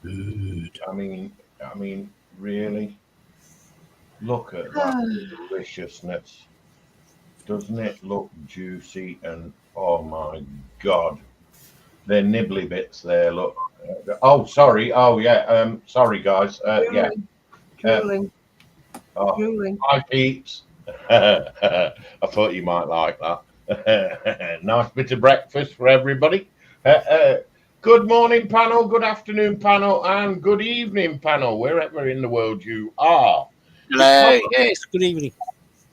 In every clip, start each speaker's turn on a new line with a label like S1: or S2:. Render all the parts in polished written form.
S1: Good.
S2: I mean, really, look at that deliciousness. Doesn't it look juicy? And oh my God, they're nibbly bits there. Look. Oh, sorry. Oh, yeah. Sorry, guys. Yeah.
S3: Drooling.
S2: Oh,
S3: Drooling.
S2: hi, peeps. I thought you might like that. Nice bit of breakfast for everybody. Good morning, panel. Good afternoon, panel, and good evening, panel, wherever in the world you are.
S1: Hello. Yes. Good evening.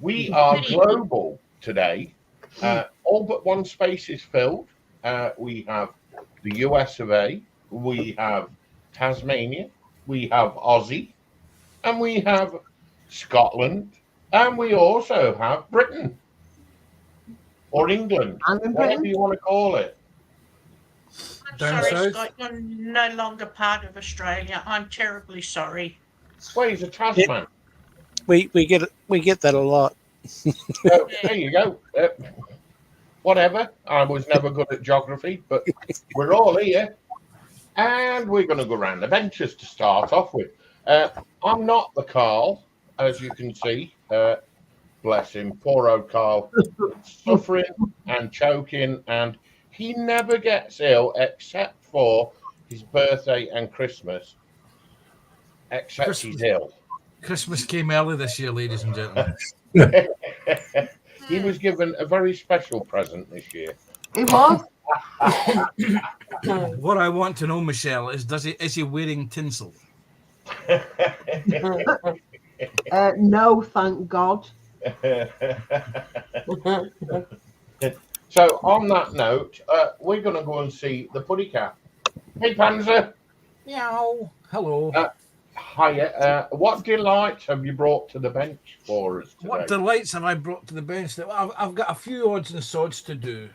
S2: We are global today. All but one space is filled. We have the US of A, we have Tasmania, we have Aussie, and we have Scotland, and we also have Britain or England, whatever you want to call it.
S4: I'm
S1: Down
S4: sorry,
S1: south?
S4: Scott, you're no longer part of Australia. I'm terribly sorry.
S2: Well, he's a Tasman.
S1: We get that a lot.
S2: So, there you go. Whatever. I was never good at geography, but we're all here. And we're going to go around the benches to start off with. I'm not the Carl, as you can see. Bless him. Poor old Carl. Suffering and choking, and he never gets ill except for his birthday and Christmas. Except he's ill.
S5: Christmas came early this year, ladies and gentlemen.
S2: He was given a very special present this year.
S3: He was.
S5: What I want to know, Michelle, is is he wearing tinsel?
S3: No, thank God.
S2: So on that note, we're going to go and see the Puddy Cat. Hey, Panzer.
S5: Meow. Hello.
S2: Hiya. What delights have you brought to the bench for us today?
S5: What delights have I brought to the bench? I've got a few odds and sods to do.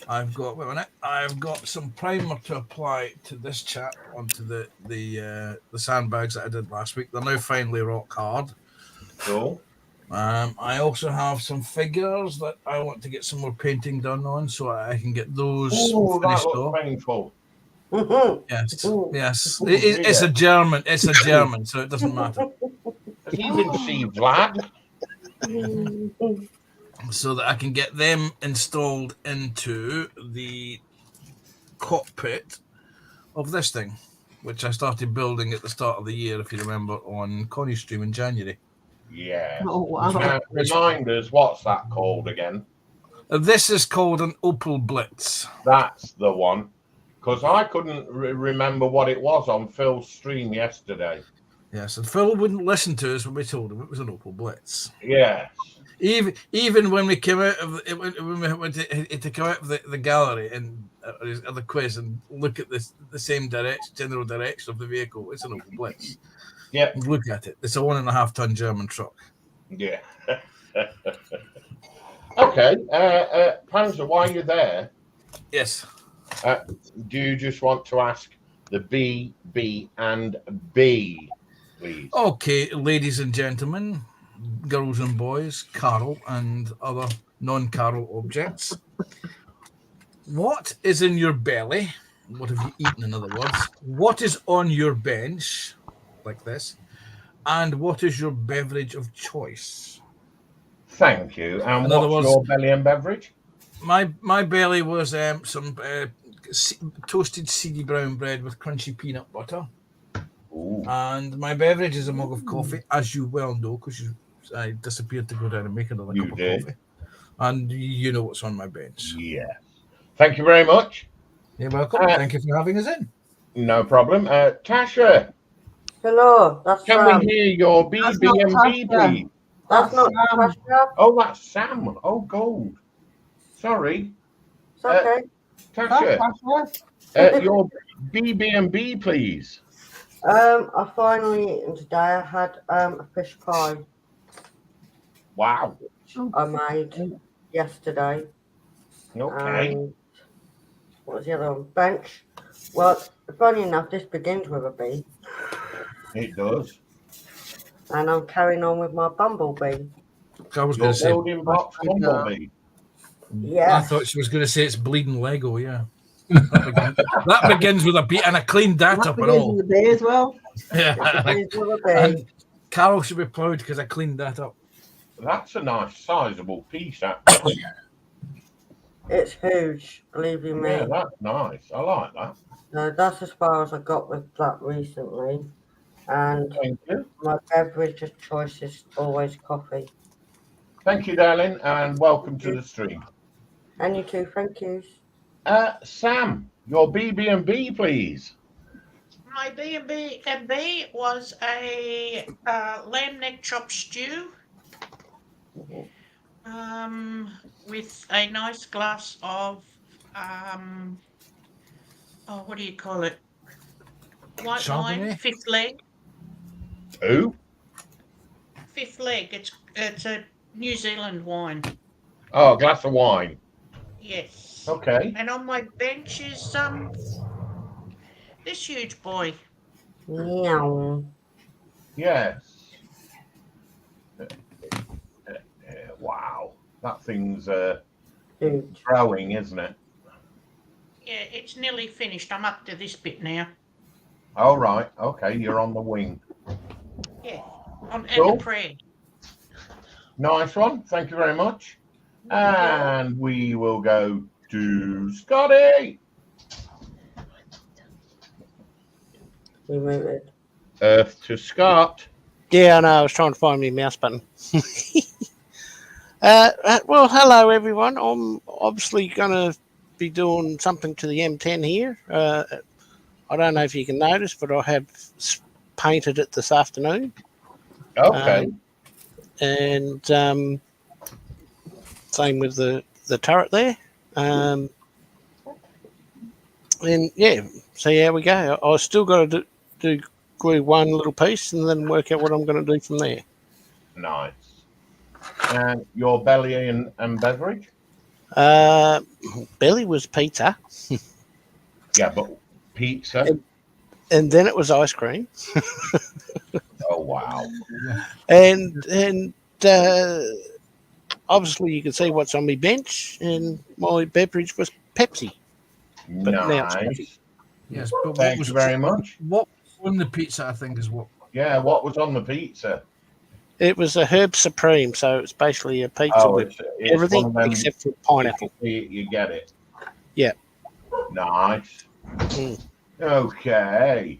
S5: I've got some primer to apply to this chap onto the sandbags that I did last week. They're now finally rock hard.
S2: Cool.
S5: I also have some figures that I want to get some more painting done on, so I can get those finished off.
S2: Painful.
S5: Yes. It's a German. It's a German, so it doesn't matter.
S2: Has he been deceived, lad?
S5: So that I can get them installed into the cockpit of this thing, which I started building at the start of the year, if you remember, on Connie's stream in January.
S2: Yeah.
S3: Oh, wow.
S2: Remind us, what's that called again?
S5: This is called an Opal Blitz.
S2: That's the one. Because I couldn't remember what it was on Phil's stream yesterday.
S5: Yes, and Phil wouldn't listen to us when we told him it was an Opal Blitz.
S2: Yeah.
S5: Even when we came out of when we went to come out of the gallery and the quiz and look at the same general direction of the vehicle, it's an Opal Blitz.
S2: Yeah.
S5: Look at it. It's a 1.5 ton German truck.
S2: Yeah. Okay. Panzer, while you're there,
S5: Yes.
S2: do you just want to ask the B, and B, please?
S5: Okay, ladies and gentlemen, girls and boys, Carol and other non-Carol objects. What is in your belly? What have you eaten, in other words? What is on your bench, like this? And what is your beverage of choice?
S2: Thank you. And
S5: In other
S2: what's
S5: words,
S2: your belly and beverage?
S5: My belly was some toasted seedy brown bread with crunchy peanut butter.
S2: Ooh.
S5: And my beverage is a mug of coffee, as you well know, because I disappeared to go down and make another cup of coffee. And you know what's on my bench.
S2: Yeah. Thank you very much.
S5: You're welcome. Thank you for having us in.
S2: No problem. Tasha.
S6: Hello,
S2: Can we hear your BB&B, please?
S6: That's not Tasha.
S2: Oh, that's Sam. Oh, gold. Sorry.
S6: It's okay.
S2: Tasha, your BB&B, please.
S6: I finally, today I had a fish pie.
S2: Wow.
S6: I made yesterday.
S2: Okay.
S6: What was the other one? Bench. Well, funny enough, this begins with a B.
S2: It does.
S6: And I'm carrying on with my bumblebee.
S5: I was going to say
S2: building box bumblebee.
S6: Yeah.
S5: I thought she was going to say it's bleeding Lego. Yeah. That begins with a B, and I cleaned that
S3: That
S5: up and
S3: begins
S5: all.
S3: with a B as well.
S5: Yeah.
S6: These will be.
S5: And Carol should be proud because I cleaned that up.
S2: That's a nice sizable piece, that.
S6: It's huge, believe you me.
S2: Yeah, that's nice. I like that.
S6: So that's as far as I got with that recently. And
S2: Thank you.
S6: my beverage of choice is always coffee.
S2: Thank you, darling, and welcome to the stream.
S6: And you too, thank you.
S2: Sam, your BB&B, please.
S4: My B&B was a lamb neck chop stew with a nice glass of, what do you call it? White wine,
S5: Chardonnay?
S4: fifth leg.
S2: Who?
S4: Fifth leg. It's a New Zealand wine.
S2: Oh, a glass of wine.
S4: Yes.
S2: Okay.
S4: And on my bench is this huge boy.
S6: Meow.
S2: Yes. Wow. That thing's
S6: Huge.
S2: growing, isn't it?
S4: Yeah, it's nearly finished. I'm up to this bit now.
S2: All right. Okay, you're on the wing.
S4: Yeah. And
S2: Cool.
S4: the prayer.
S2: Nice one. Thank you very much. And we will go to Scotty.
S6: Remove it.
S2: Earth to Scott.
S1: Yeah, I know. I was trying to find my mouse button. Well, hello, everyone. I'm obviously going to be doing something to the M10 here. I don't know if you can notice, but I have painted it this afternoon.
S2: Okay.
S1: And same with the turret there. And yeah, see how we go. I still got to do glue one little piece and then work out what I'm going to do from there.
S2: Nice. And your belly and beverage?
S1: Belly was pizza,
S2: Yeah, but pizza.
S1: and then it was ice cream,
S2: Oh, wow.
S1: and obviously you can see what's on my bench, and my beverage was Pepsi. But now it's coffee.
S2: Nice.
S5: Yes, but
S2: Thank you very much.
S5: What on the pizza, I think, is what.
S2: Yeah, what was on the pizza?
S1: It was a herb supreme, so it's basically a pizza with
S2: it's
S1: everything
S2: one of them,
S1: except for pineapple.
S2: you get it.
S1: Yeah.
S2: Nice.
S1: Mm.
S2: Okay.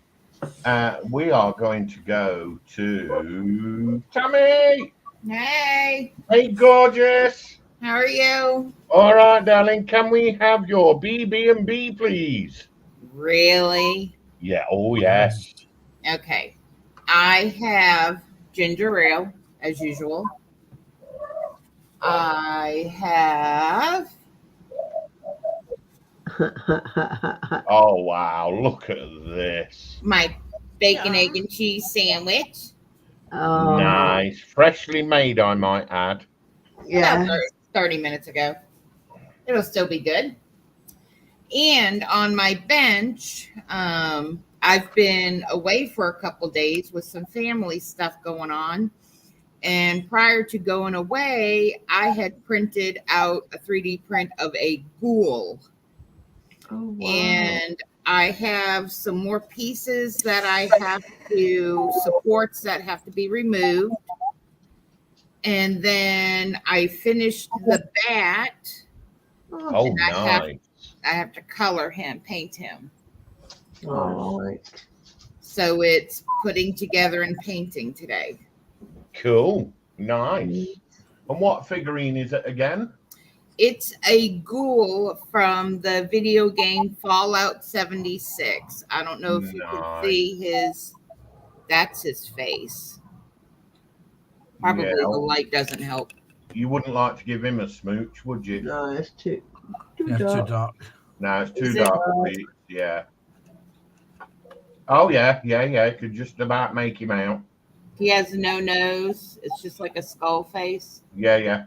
S2: We are going to go to Tammy.
S7: Hey,
S2: Hey, gorgeous.
S7: how are you?
S2: All right, darling. Can we have your BB&B, please?
S7: Really?
S2: Yeah. Oh, yes.
S7: Okay. I have ginger ale, as usual. I have
S2: Oh, wow. Look at this.
S7: my bacon,
S4: Yeah.
S7: egg, and cheese sandwich.
S3: Oh,
S2: Nice. Freshly made, I might add.
S3: yeah.
S7: About 30 minutes ago. It'll still be good. And on my bench, I've been away for a couple days with some family stuff going on. And prior to going away, I had printed out a 3D print of a ghoul.
S3: Oh, wow.
S7: And I have some more pieces that I have to, supports that have to be removed. And then I finished the bat.
S2: Oh,
S7: And I
S2: nice.
S7: have to color him, paint him.
S3: All right.
S7: So it's putting together and painting today.
S2: Cool. Nice. And what figurine is it again?
S7: It's a ghoul from the video game Fallout 76. I don't know if you can
S2: Nice.
S7: see that's his face. Probably
S2: Yeah.
S7: the light doesn't help.
S2: You wouldn't like to give him a smooch, would you?
S3: No, it's too
S5: Yeah, too
S3: dark.
S5: dark.
S2: No, it's too
S7: Is it?
S2: dark for me. Yeah. Oh, yeah. Could just about make him out.
S7: He has no nose. It's just like a skull face.
S2: Yeah.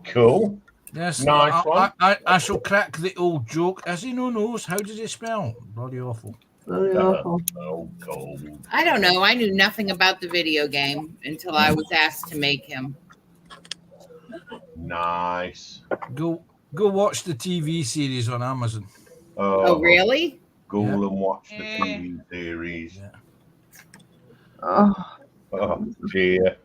S2: Cool.
S5: Yes,
S2: Nice one.
S5: I shall crack the old joke. Has he no nose? How did it spell? Bloody awful.
S3: Very awful.
S2: Oh, cold.
S7: I don't know. I knew nothing about the video game until I was asked to make him.
S2: Nice.
S5: Go. Go watch the TV series on Amazon.
S7: Oh, really?
S2: Go
S5: Yeah.
S2: and watch the
S4: Yeah.
S2: TV series.
S5: Yeah.
S3: Oh,
S2: Oh dear.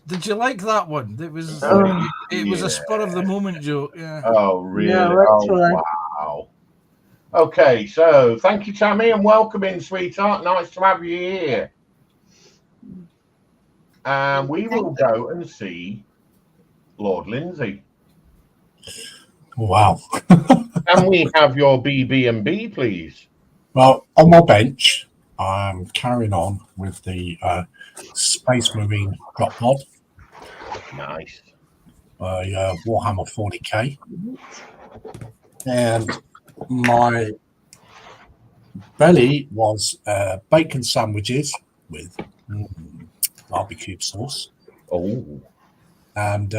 S5: Did you like that one? It was
S3: Oh.
S5: it was a spur of the moment joke. Yeah.
S2: Oh really?
S3: Yeah,
S2: Oh
S3: literally.
S2: wow. Okay, so thank you, Tammy, and welcome in, sweetheart. Nice to have you here. And we will go and see Lord Lindsey.
S8: Wow.
S2: Can we have your BB&B, please?
S8: Well, on my bench, I'm carrying on with the Space Marine drop pod,
S2: Nice.
S8: Warhammer 40k, and my belly was bacon sandwiches with barbecue sauce,
S2: Oh,
S8: and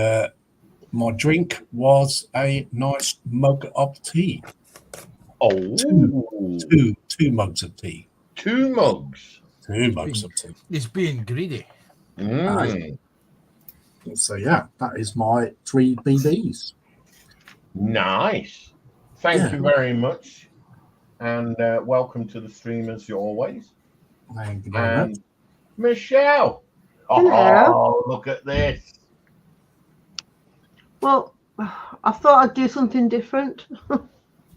S8: my drink was a nice mug of tea.
S2: oh,
S8: Two mugs of tea.
S2: 2 mugs.
S8: 2 mugs of tea.
S5: He's being greedy.
S2: Mm.
S8: So yeah, that is my 3 BBs.
S2: Nice. Thank
S8: Yeah.
S2: you very much. And welcome to the stream as always.
S8: Thank you very much.
S2: And Michelle.
S3: Hello.
S2: Oh, look at this.
S3: Well, I thought I'd do something different.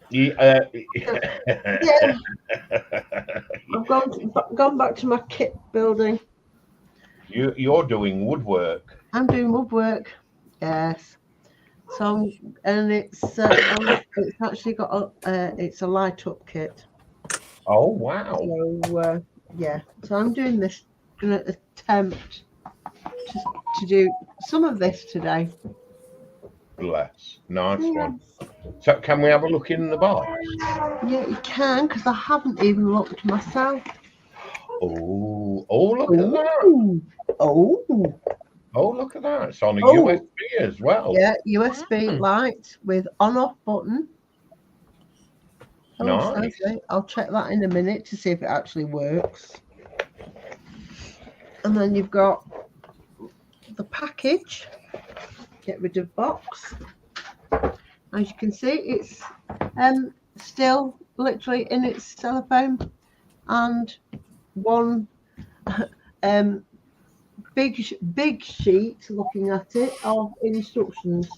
S2: Yeah.
S3: Yeah. I've gone back to my kit building.
S2: You're doing woodwork.
S3: I'm doing woodwork. Yes. So and it's actually got it's a light up kit.
S2: Oh wow.
S3: So yeah. So I'm doing this. Gonna attempt to do some of this today.
S2: Bless. Nice
S3: Yeah.
S2: one. So can we have a look in the box?
S3: Yeah, you can, because I haven't even looked myself.
S2: Oh, look at that.
S3: Ooh. Oh.
S2: Oh, look at that. It's on a
S3: Oh.
S2: USB as well.
S3: Yeah, USB light with on-off button. Oh,
S2: Nice.
S3: okay. I'll check that in a minute to see if it actually works. And then you've got the package. Get rid of box. As you can see, it's still literally in its cellophane, and one big sheet looking at it of instructions.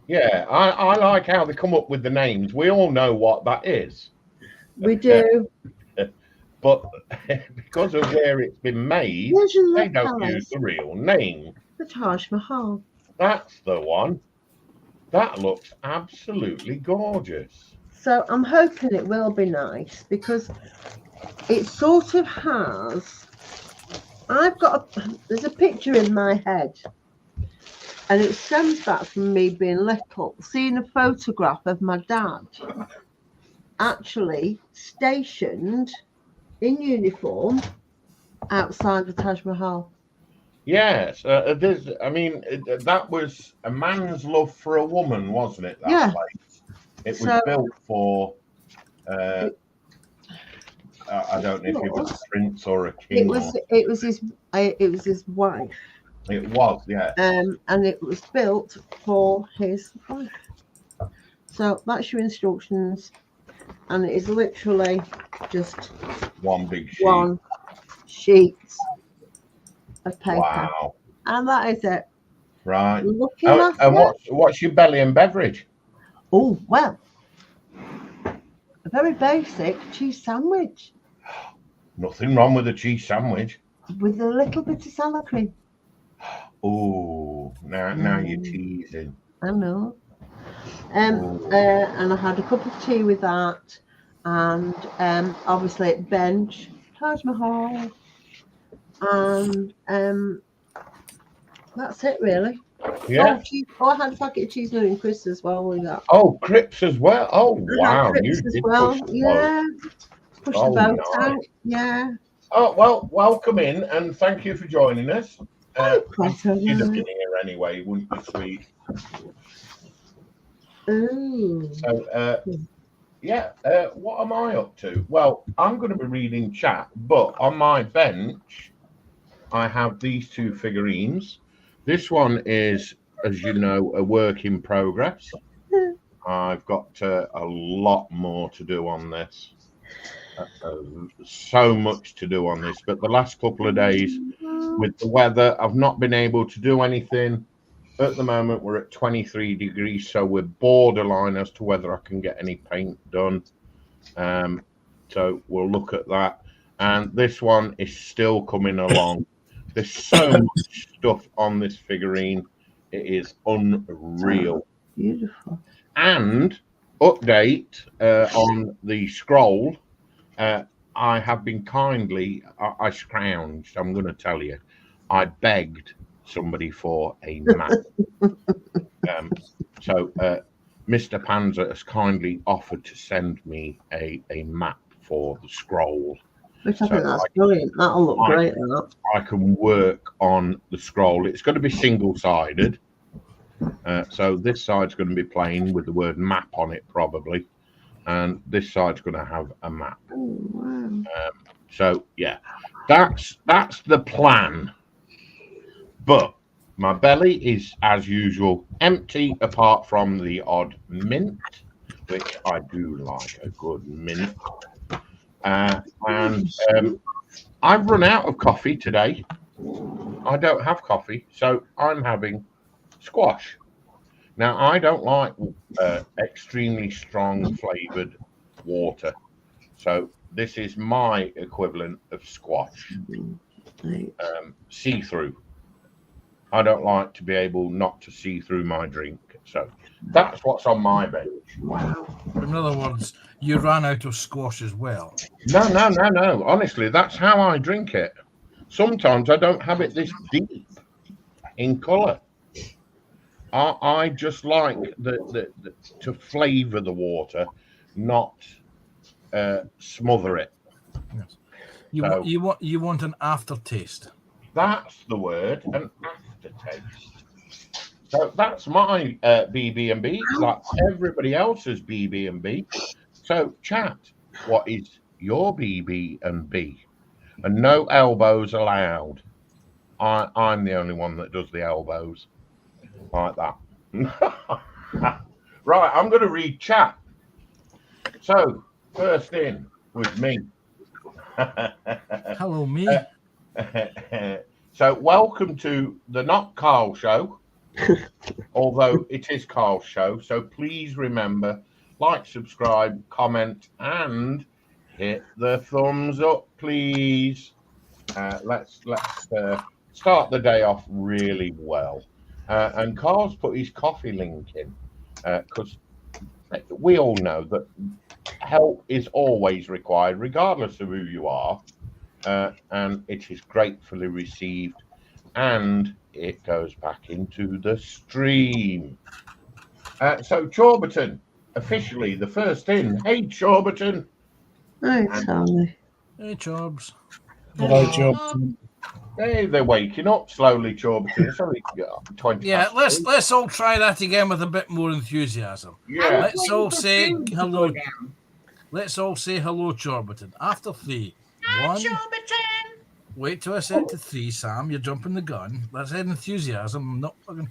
S2: Yeah, I like how they come up with the names. We all know what that is.
S3: We do.
S2: But because of where it's been made,
S3: Vision
S2: they
S3: of
S2: don't
S3: Palace,
S2: use the real name.
S3: the Taj Mahal.
S2: That's the one. That looks absolutely gorgeous.
S3: So I'm hoping it will be nice, because it sort of has. There's a picture in my head, and it stems back from me being little, seeing a photograph of my dad actually stationed in uniform outside the Taj Mahal.
S2: Yes, that was a man's love for a woman, wasn't it? That
S3: Yeah.
S2: place. It was
S3: So-
S2: built for. I don't know if it was a prince or a king.
S3: It was his wife,
S2: It was, yeah.
S3: and it was built for his wife. So that's your instructions, and it is literally just
S2: One big sheet.
S3: one sheet of paper,
S2: Wow.
S3: and that is it.
S2: Right.
S3: Looking
S2: Oh,
S3: at
S2: and
S3: it.
S2: what's your belly and beverage?
S3: Oh well, a very basic cheese sandwich
S2: Nothing wrong with a cheese sandwich.
S3: with a little bit of salad cream.
S2: Oh, now you're teasing.
S3: I know. And I had a cup of tea with that, and obviously bench, Taj Mahal, and that's it really.
S2: Yeah.
S3: I had a packet of cheese and crisps as well with that.
S2: Oh, crips as well. Oh,
S3: I had
S2: wow.
S3: crisps
S2: You
S3: as
S2: did
S3: well.
S2: push the boat.
S3: Yeah. Push
S2: Oh,
S3: the boat
S2: nice.
S3: out. Yeah.
S2: Oh, well, welcome in and thank you for joining us.
S3: Pleasure.
S2: You'd have been here anyway, wouldn't you, sweet?
S3: Ooh.
S2: So, what am I up to? Well, I'm going to be reading chat, but on my bench, I have these two figurines. This one is as you know, a work in progress. I've got a lot more to do on this. So much to do on this, but the last couple of days with the weather, I've not been able to do anything. At the moment, we're at 23 degrees, so we're borderline as to whether I can get any paint done. So we'll look at that. And this one is still coming along. There's so much stuff on this figurine. It is unreal.
S3: Beautiful.
S2: And update on the scroll. I have been kindly, I scrounged, I'm going to tell you, I begged somebody for a map. So Mr. Panzer has kindly offered to send me a map for the scroll.
S3: Which I think that's brilliant. That'll look great.
S2: I can work on the scroll. It's going to be single-sided. So this side's going to be plain with the word map on it, probably. And this side's going to have a map.
S3: Oh, wow.
S2: So yeah, that's the plan. But my belly is, as usual, empty apart from the odd mint, which I do like a good mint. And I've run out of coffee today. I don't have coffee, so I'm having squash. Now, I don't like extremely strong flavored water. So this is my equivalent of squash. See-through. I don't like to be able not to see through my drink. So that's what's on my bench.
S3: Wow.
S5: In other words, you ran out of squash as well.
S2: No. Honestly, that's how I drink it. Sometimes I don't have it this deep in colour. I just like to flavour the water, not smother it.
S5: Yes. You want an aftertaste.
S2: That's the word, an aftertaste. So that's my BB&B. That's everybody else's BB&B. So chat, what is your BB&B? And no elbows allowed. I'm the only one that does the elbows like that. Right, I'm going to read chat. So first in with me.
S5: Hello, me.
S2: So welcome to the Not Carl show, although it is Carl's show. So please remember, like, subscribe, comment, and hit the thumbs up, please. Let's start the day off really well. And Carl's put his coffee link in because we all know that help is always required, regardless of who you are. And it is gratefully received, and it goes back into the stream. So Chorberton, officially the first in. Hey, Chorberton.
S3: Hi, Tommy.
S5: Hey, Chorbs.
S8: Hello, Job.
S2: Hey, they're waking up slowly, Chorberton. It's only 20.
S5: Yeah, let's all try that again with a bit more enthusiasm.
S2: Yeah.
S5: Let's all say hello. Let's all say hello, Chorberton. After 3.
S4: Hi,
S5: 1.
S4: Chorberton.
S5: Wait till I set to 3, Sam. You're jumping the gun. Let's add enthusiasm. I'm not fucking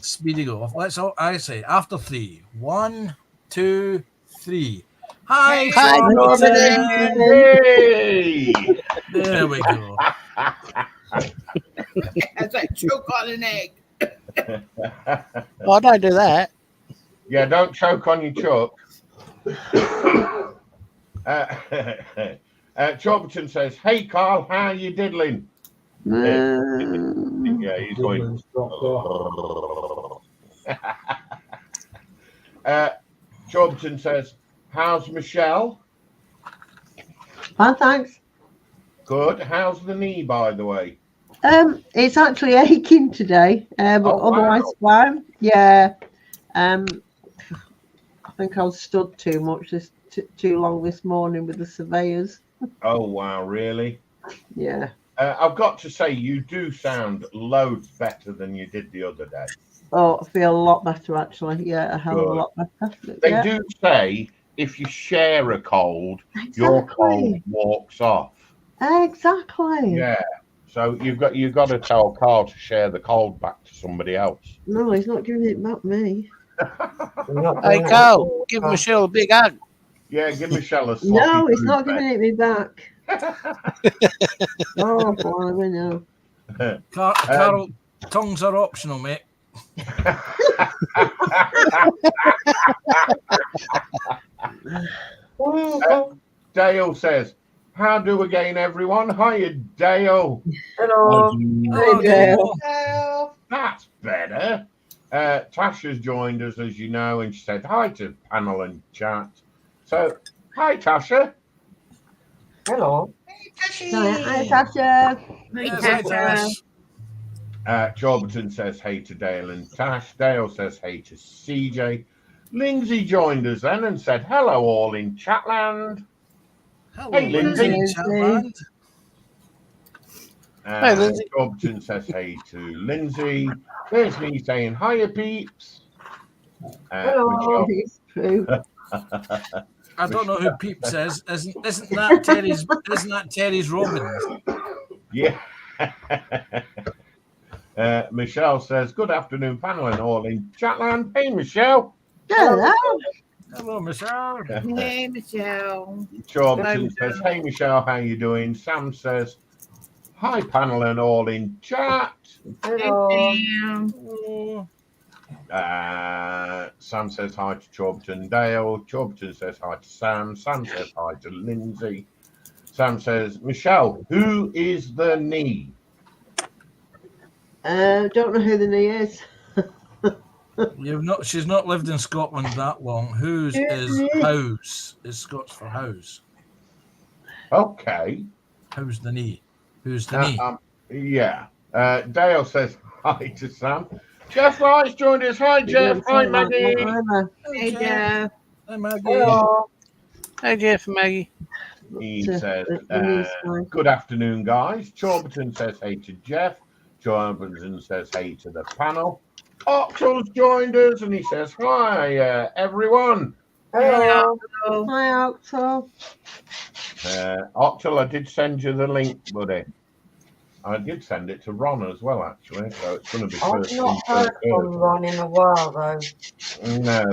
S5: speeding off. Let's all. I say after 3. 1, 2, 3. Hi, Chorberton.
S2: Hey!
S5: There we go.
S7: That's like choke on an egg.
S1: Oh, don't do that.
S2: Yeah, don't choke on your chuck. Chorberton says, "Hey, Carl, how you diddling?" Yeah, he's going. Chorberton says, "How's Michelle?"
S3: Fine, thanks.
S2: Good. How's the knee, by the way?
S3: It's actually aching today, but otherwise fine. Yeah. I think I was stood too much too long this morning with the surveyors.
S2: Oh wow, really?
S3: Yeah.
S2: I've got to say, you do sound loads better than you did the other day.
S3: Oh, I feel a lot better actually. Yeah, a hell of a lot better.
S2: They do say if you share a cold, your cold walks off.
S3: Exactly.
S2: Yeah. So you've got to tell Carl to share the cold back to somebody else.
S3: No, he's not giving it back me.
S1: Hey, Carl, give Michelle a big hug.
S2: Yeah, give Michelle a sloppy.
S3: No, he's
S2: food
S3: not
S2: bed.
S3: giving it me back. Oh, boy, we know.
S5: Carol, tongues are optional, mate.
S2: Dale says, "How do again, everyone? Hiya, Dale.
S6: Hello.
S5: Hello,
S3: Dale.
S5: Dale.
S2: That's better." Tasha's joined us, as you know, and she said hi to panel and chat. So, hi, Tasha.
S6: Hello.
S3: Hi, Tasha.
S5: Yes, hi, Tash.
S2: Chorberton says hey to Dale and Tash. Dale says hey to CJ. Lindsay joined us then and said hello all in Chatland.
S5: Hello,
S2: Hey, Lindsay.
S5: Chatland.
S1: Hey, Lindsay.
S2: Chorberton says hey to Lindsay. There's me saying hiya, peeps.
S6: Hello.
S3: It's true.
S5: I don't know who Peep says. Isn't that Terry's? Isn't that Terry's Robbins?
S2: Yeah. Michelle says, good afternoon, panel and all in Chatland. Hey, Michelle.
S3: Hello.
S5: Hello, Michelle.
S7: Hey, Michelle.
S2: Chorberton says, hey, Michelle, how you doing? Sam says, hi, panel and all in chat.
S6: Hello.
S7: Hey, Sam.
S2: Sam says hi to Chorberton Dale. Chorberton says hi to Sam. Sam says hi to Lindsay. Sam says, Michelle, who is the knee?
S3: Don't know who the knee is.
S5: She's not lived in Scotland that long. Whose is house? Is Scots for house.
S2: Okay.
S5: How's the knee? Who's the knee?
S2: Yeah. Dale says hi to Sam. Jeff Wright's joined us. Hi, Jeff. Hi, Maggie.
S7: Hey, Jeff.
S5: Hi, Maggie.
S6: Hello.
S1: Hey, Jeff and Maggie.
S2: He says, good afternoon, guys. Chorberton says hey to Jeff. Chorberton says hey to the panel. Octal's joined us and he says, hi, everyone.
S6: Hello.
S3: Hi, Octo.
S2: Octal, I did send you the link, buddy. I did send it to Ron as well, actually. So it's going to be
S6: I've
S2: first
S6: not
S2: in,
S6: heard
S2: first
S6: from Ron in a while, though.
S2: served. No.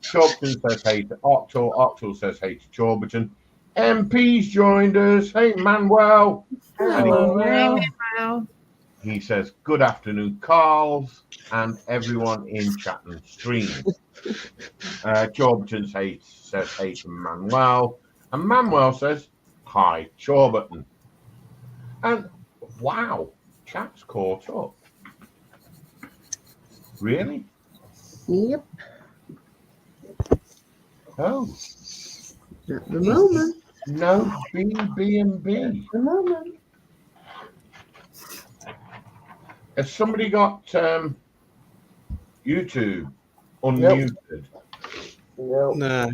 S2: Chorberton says hey to Octal. Octal says hey to Chorberton. MP's joined us. Hey, Manuel.
S5: Hello.
S7: Hey, Manuel.
S2: He says, good afternoon, Carls, and everyone in chat and stream. Chorberton says hey to Manuel. And Manuel says, hi, Chorberton. And wow, chat's caught up. Really?
S3: Yep.
S2: Oh,
S3: At the moment.
S2: no B&B.
S3: At the moment.
S2: Has somebody got YouTube unmuted?
S6: No.
S1: No.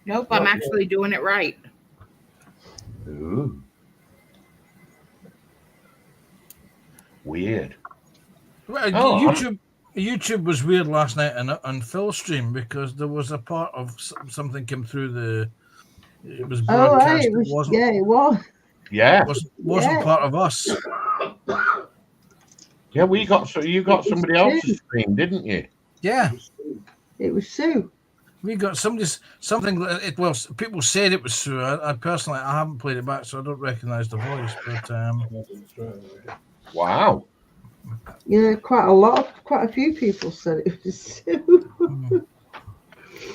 S7: Nope, I'm actually doing it right.
S2: Ooh. Weird.
S5: Well,
S2: Oh,
S5: YouTube was weird last night on Phil's stream because there was a part of something came through the. It was
S3: Oh,
S5: broadcast.
S3: right. It was, yeah, it was.
S2: Yeah.
S5: Wasn't
S3: Yeah.
S5: part of us.
S2: Yeah, you got somebody else's stream, didn't you?
S5: Yeah,
S3: It was Sue.
S5: we got something. Well, people said it was Sue. I personally I haven't played it back, so I don't recognise the voice. But
S2: Wow.
S3: Yeah, quite a few people said it was Sue.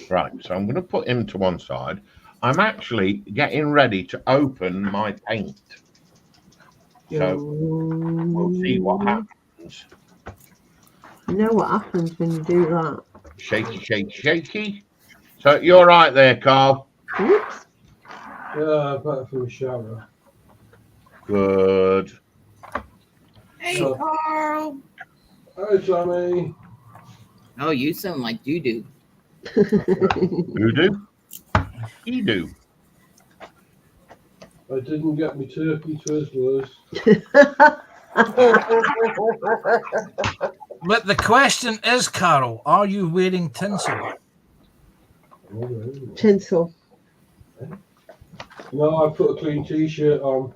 S2: Right, so I'm going to put him to one side. I'm actually getting ready to open my paint. So we'll see what happens.
S3: You know what happens when you do that?
S2: Shaky, shaky, shaky. So you're right there, Carl.
S3: Oops.
S9: Yeah, back from the shower.
S2: Good.
S7: Hey,
S5: So-
S7: Carl.
S9: Hi, Tommy.
S7: Oh, you sound like doo-doo.
S2: Who do? He do.
S9: I didn't get me turkey twizzlers.
S5: But the question is, Carol, are you wearing tinsel?
S3: Tinsel.
S9: No, I put a clean t-shirt on.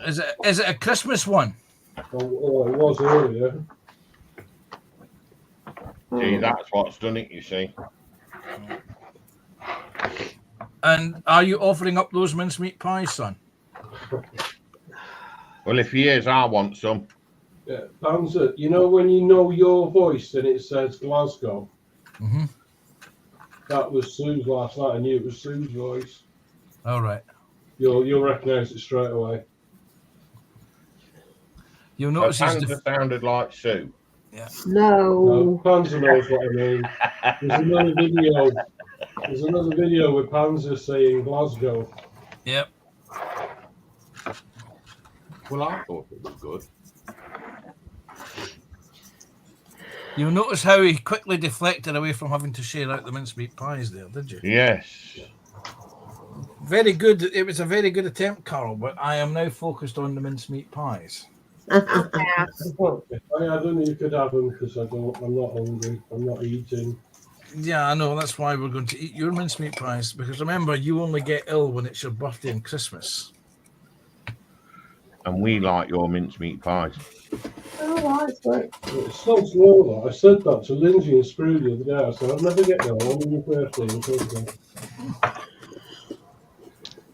S5: Is it a Christmas one?
S9: Oh, it was earlier.
S2: See, that's what's done it, you see.
S5: And are you offering up those mincemeat pies, son?
S2: Well, if he is, I want some.
S9: Yeah, Panzer, you know when you know your voice and it says Glasgow?
S5: Mm-hmm.
S9: That was Sue's last night. I knew it was Sue's voice.
S5: All right.
S9: You'll recognise it straight away.
S5: You'll
S2: So
S5: notice
S2: Panzer sounded like Sue.
S5: Yeah.
S9: No,
S3: No.
S9: Panzer knows what I mean. There's another video. There's another video with Panzer saying Glasgow.
S5: Yep.
S2: Well, I thought it was good.
S5: You'll notice how he quickly deflected away from having to share out the mincemeat pies there, did you?
S2: Yes.
S5: Very good. It was a very good attempt, Carol, but I am now focused on the mincemeat pies.
S7: I'll pass.
S9: If I had them, you could have them because I'm not hungry. I'm not eating.
S5: Yeah, I know. That's why we're going to eat your mincemeat pies, because remember, you only get ill when it's your birthday and Christmas.
S2: And we like your mincemeat pies.
S3: Oh, that's right.
S9: It's so slow that I said that to Lindsey and Sprue the other day. I said, I'll never get there. On your birthday. And birthday.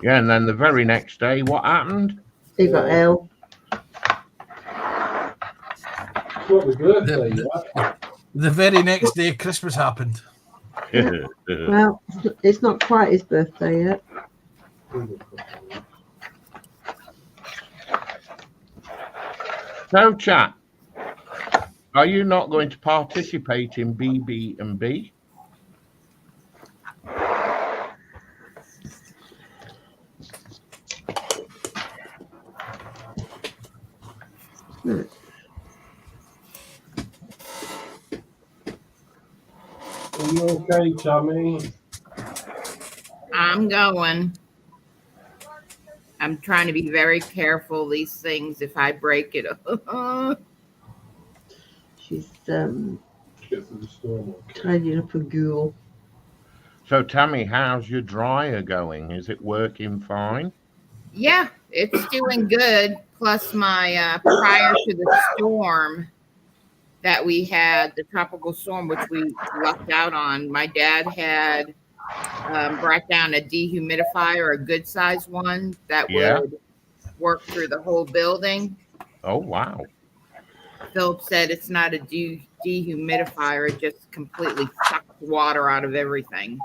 S2: Yeah, and then the very next day, what happened?
S3: He got ill.
S9: It's not my birthday yet.
S5: The very next day, Christmas happened.
S3: Well, it's not quite his birthday yet.
S2: So, chat, are you not going to participate in BB&B?
S9: Are you okay, Tammy?
S7: I'm going. I'm trying to be very careful. These things, if I break it,
S3: She's
S9: Get through the storm.
S3: tidying up a ghoul.
S2: So, Tammy, how's your dryer going? Is it working fine?
S7: yeah, it's doing good. Plus, my prior to the storm that we had, the tropical storm, which we lucked out on, my dad had brought down a dehumidifier, a good size one that would work through the whole building.
S2: Oh, wow.
S7: Philip said it's not a dehumidifier, it just completely sucks water out of everything.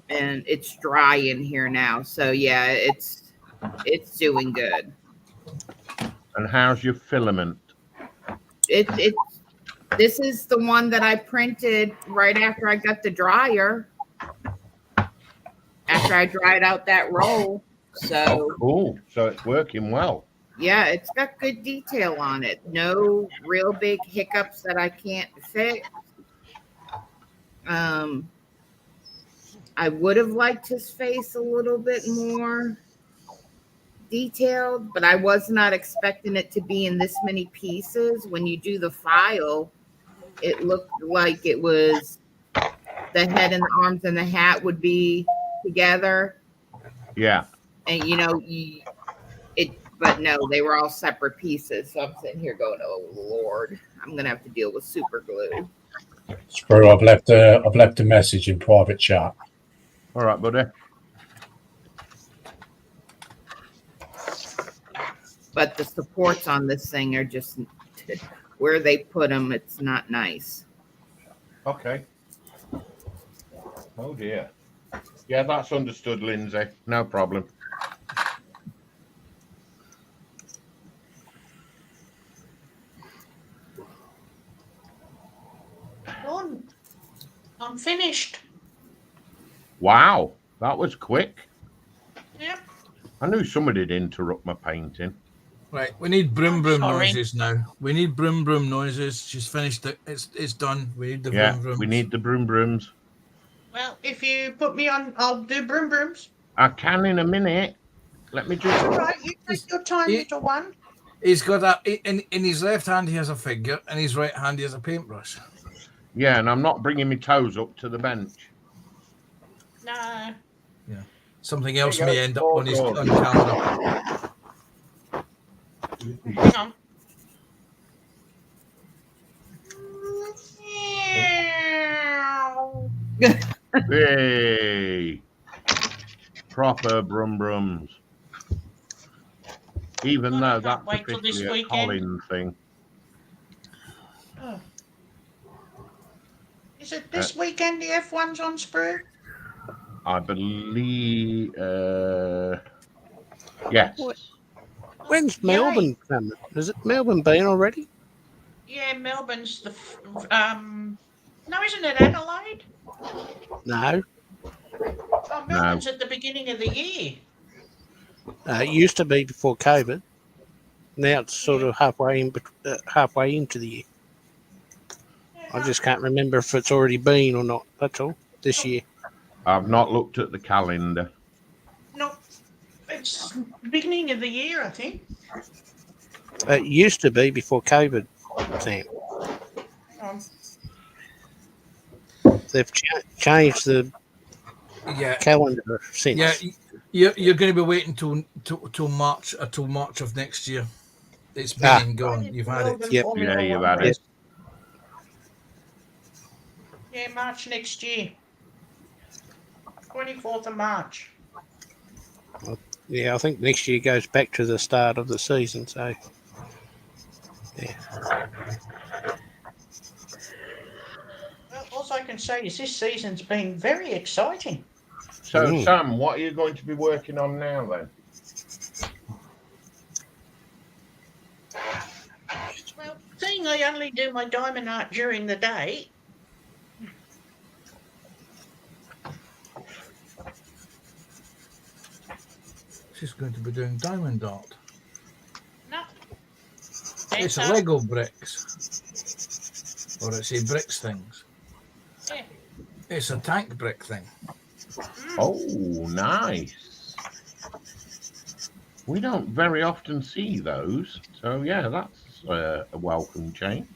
S7: And it's dry in here now. So yeah, it's doing good.
S2: And how's your filament?
S7: This is the one that I printed right after I got the dryer. After I dried out that roll. So
S2: Oh, cool. So it's working well.
S7: yeah, it's got good detail on it. No real big hiccups that I can't fix. I would have liked his face a little bit more detailed, but I was not expecting it to be in this many pieces. When you do the file, it looked like it was the head and the arms and the hat would be together.
S2: Yeah.
S7: And but no, they were all separate pieces. So I'm sitting here going, oh Lord, I'm gonna have to deal with super glue.
S8: Sprue, I've left a message in private chat.
S2: All right, buddy.
S7: But the supports on this thing are just where they put them. It's not nice.
S2: Okay. Oh, dear. Yeah, that's understood, Lindsay. No problem.
S4: Done. I'm finished.
S2: Wow, that was quick.
S4: Yep.
S2: I knew somebody'd interrupt my painting.
S5: Right, we need broom broom
S4: Sorry.
S5: noises now. We need broom broom noises. She's finished it. It's done. We need the
S2: Yeah,
S5: broom brooms.
S2: we need the broom brooms.
S4: Well, if you put me on, I'll do broom brooms.
S2: I can in a minute. Let me just...
S4: All right, you take your time, little one.
S5: He's got in his left hand he has a figure, and his right hand he has a paintbrush.
S2: Yeah, and I'm not bringing my toes up to the bench.
S4: No.
S5: Something else
S2: There you
S5: may
S2: go.
S5: end up
S2: All
S5: on his
S2: gone.
S5: on camera.
S4: Hang on.
S2: Hey, proper brum brums. Even
S4: God, I
S2: though
S4: can't
S2: that's
S4: wait till this
S2: officially a
S4: weekend.
S2: Colin thing.
S4: Oh. Is it this weekend the F1's on Sprue?
S2: I believe, yes.
S1: When's
S4: Yay.
S1: Melbourne coming? Has it Melbourne been already?
S4: Yeah, Melbourne's the no, isn't it Adelaide?
S1: No.
S4: Oh, Melbourne's at the beginning of the year.
S1: It used to be before COVID. Now it's sort of halfway into the year. I just can't remember if it's already been or not. That's all. This year.
S2: I've not looked at the calendar.
S4: No, it's beginning of the year, I think.
S1: It used to be before COVID, Sam. They've changed the calendar since.
S5: Yeah, you're going to be waiting till March of next year. It's been and gone. You've had it.
S1: Yep.
S2: Yeah, you've had it.
S4: Yeah, March next year. 24th of March.
S1: Yeah, I think next year goes back to the start of the season. So, yeah.
S4: Well, all I can say is this season's been very exciting.
S2: So, Sam, what are you going to be working on now then?
S4: Well, seeing I only do my diamond art during the day,
S5: She's going to be doing diamond art.
S4: no.
S5: It's a Lego bricks. Or it's a bricks things.
S4: Yeah.
S5: It's a tank brick thing.
S2: Oh, nice. We don't very often see those. So, yeah, that's a welcome change.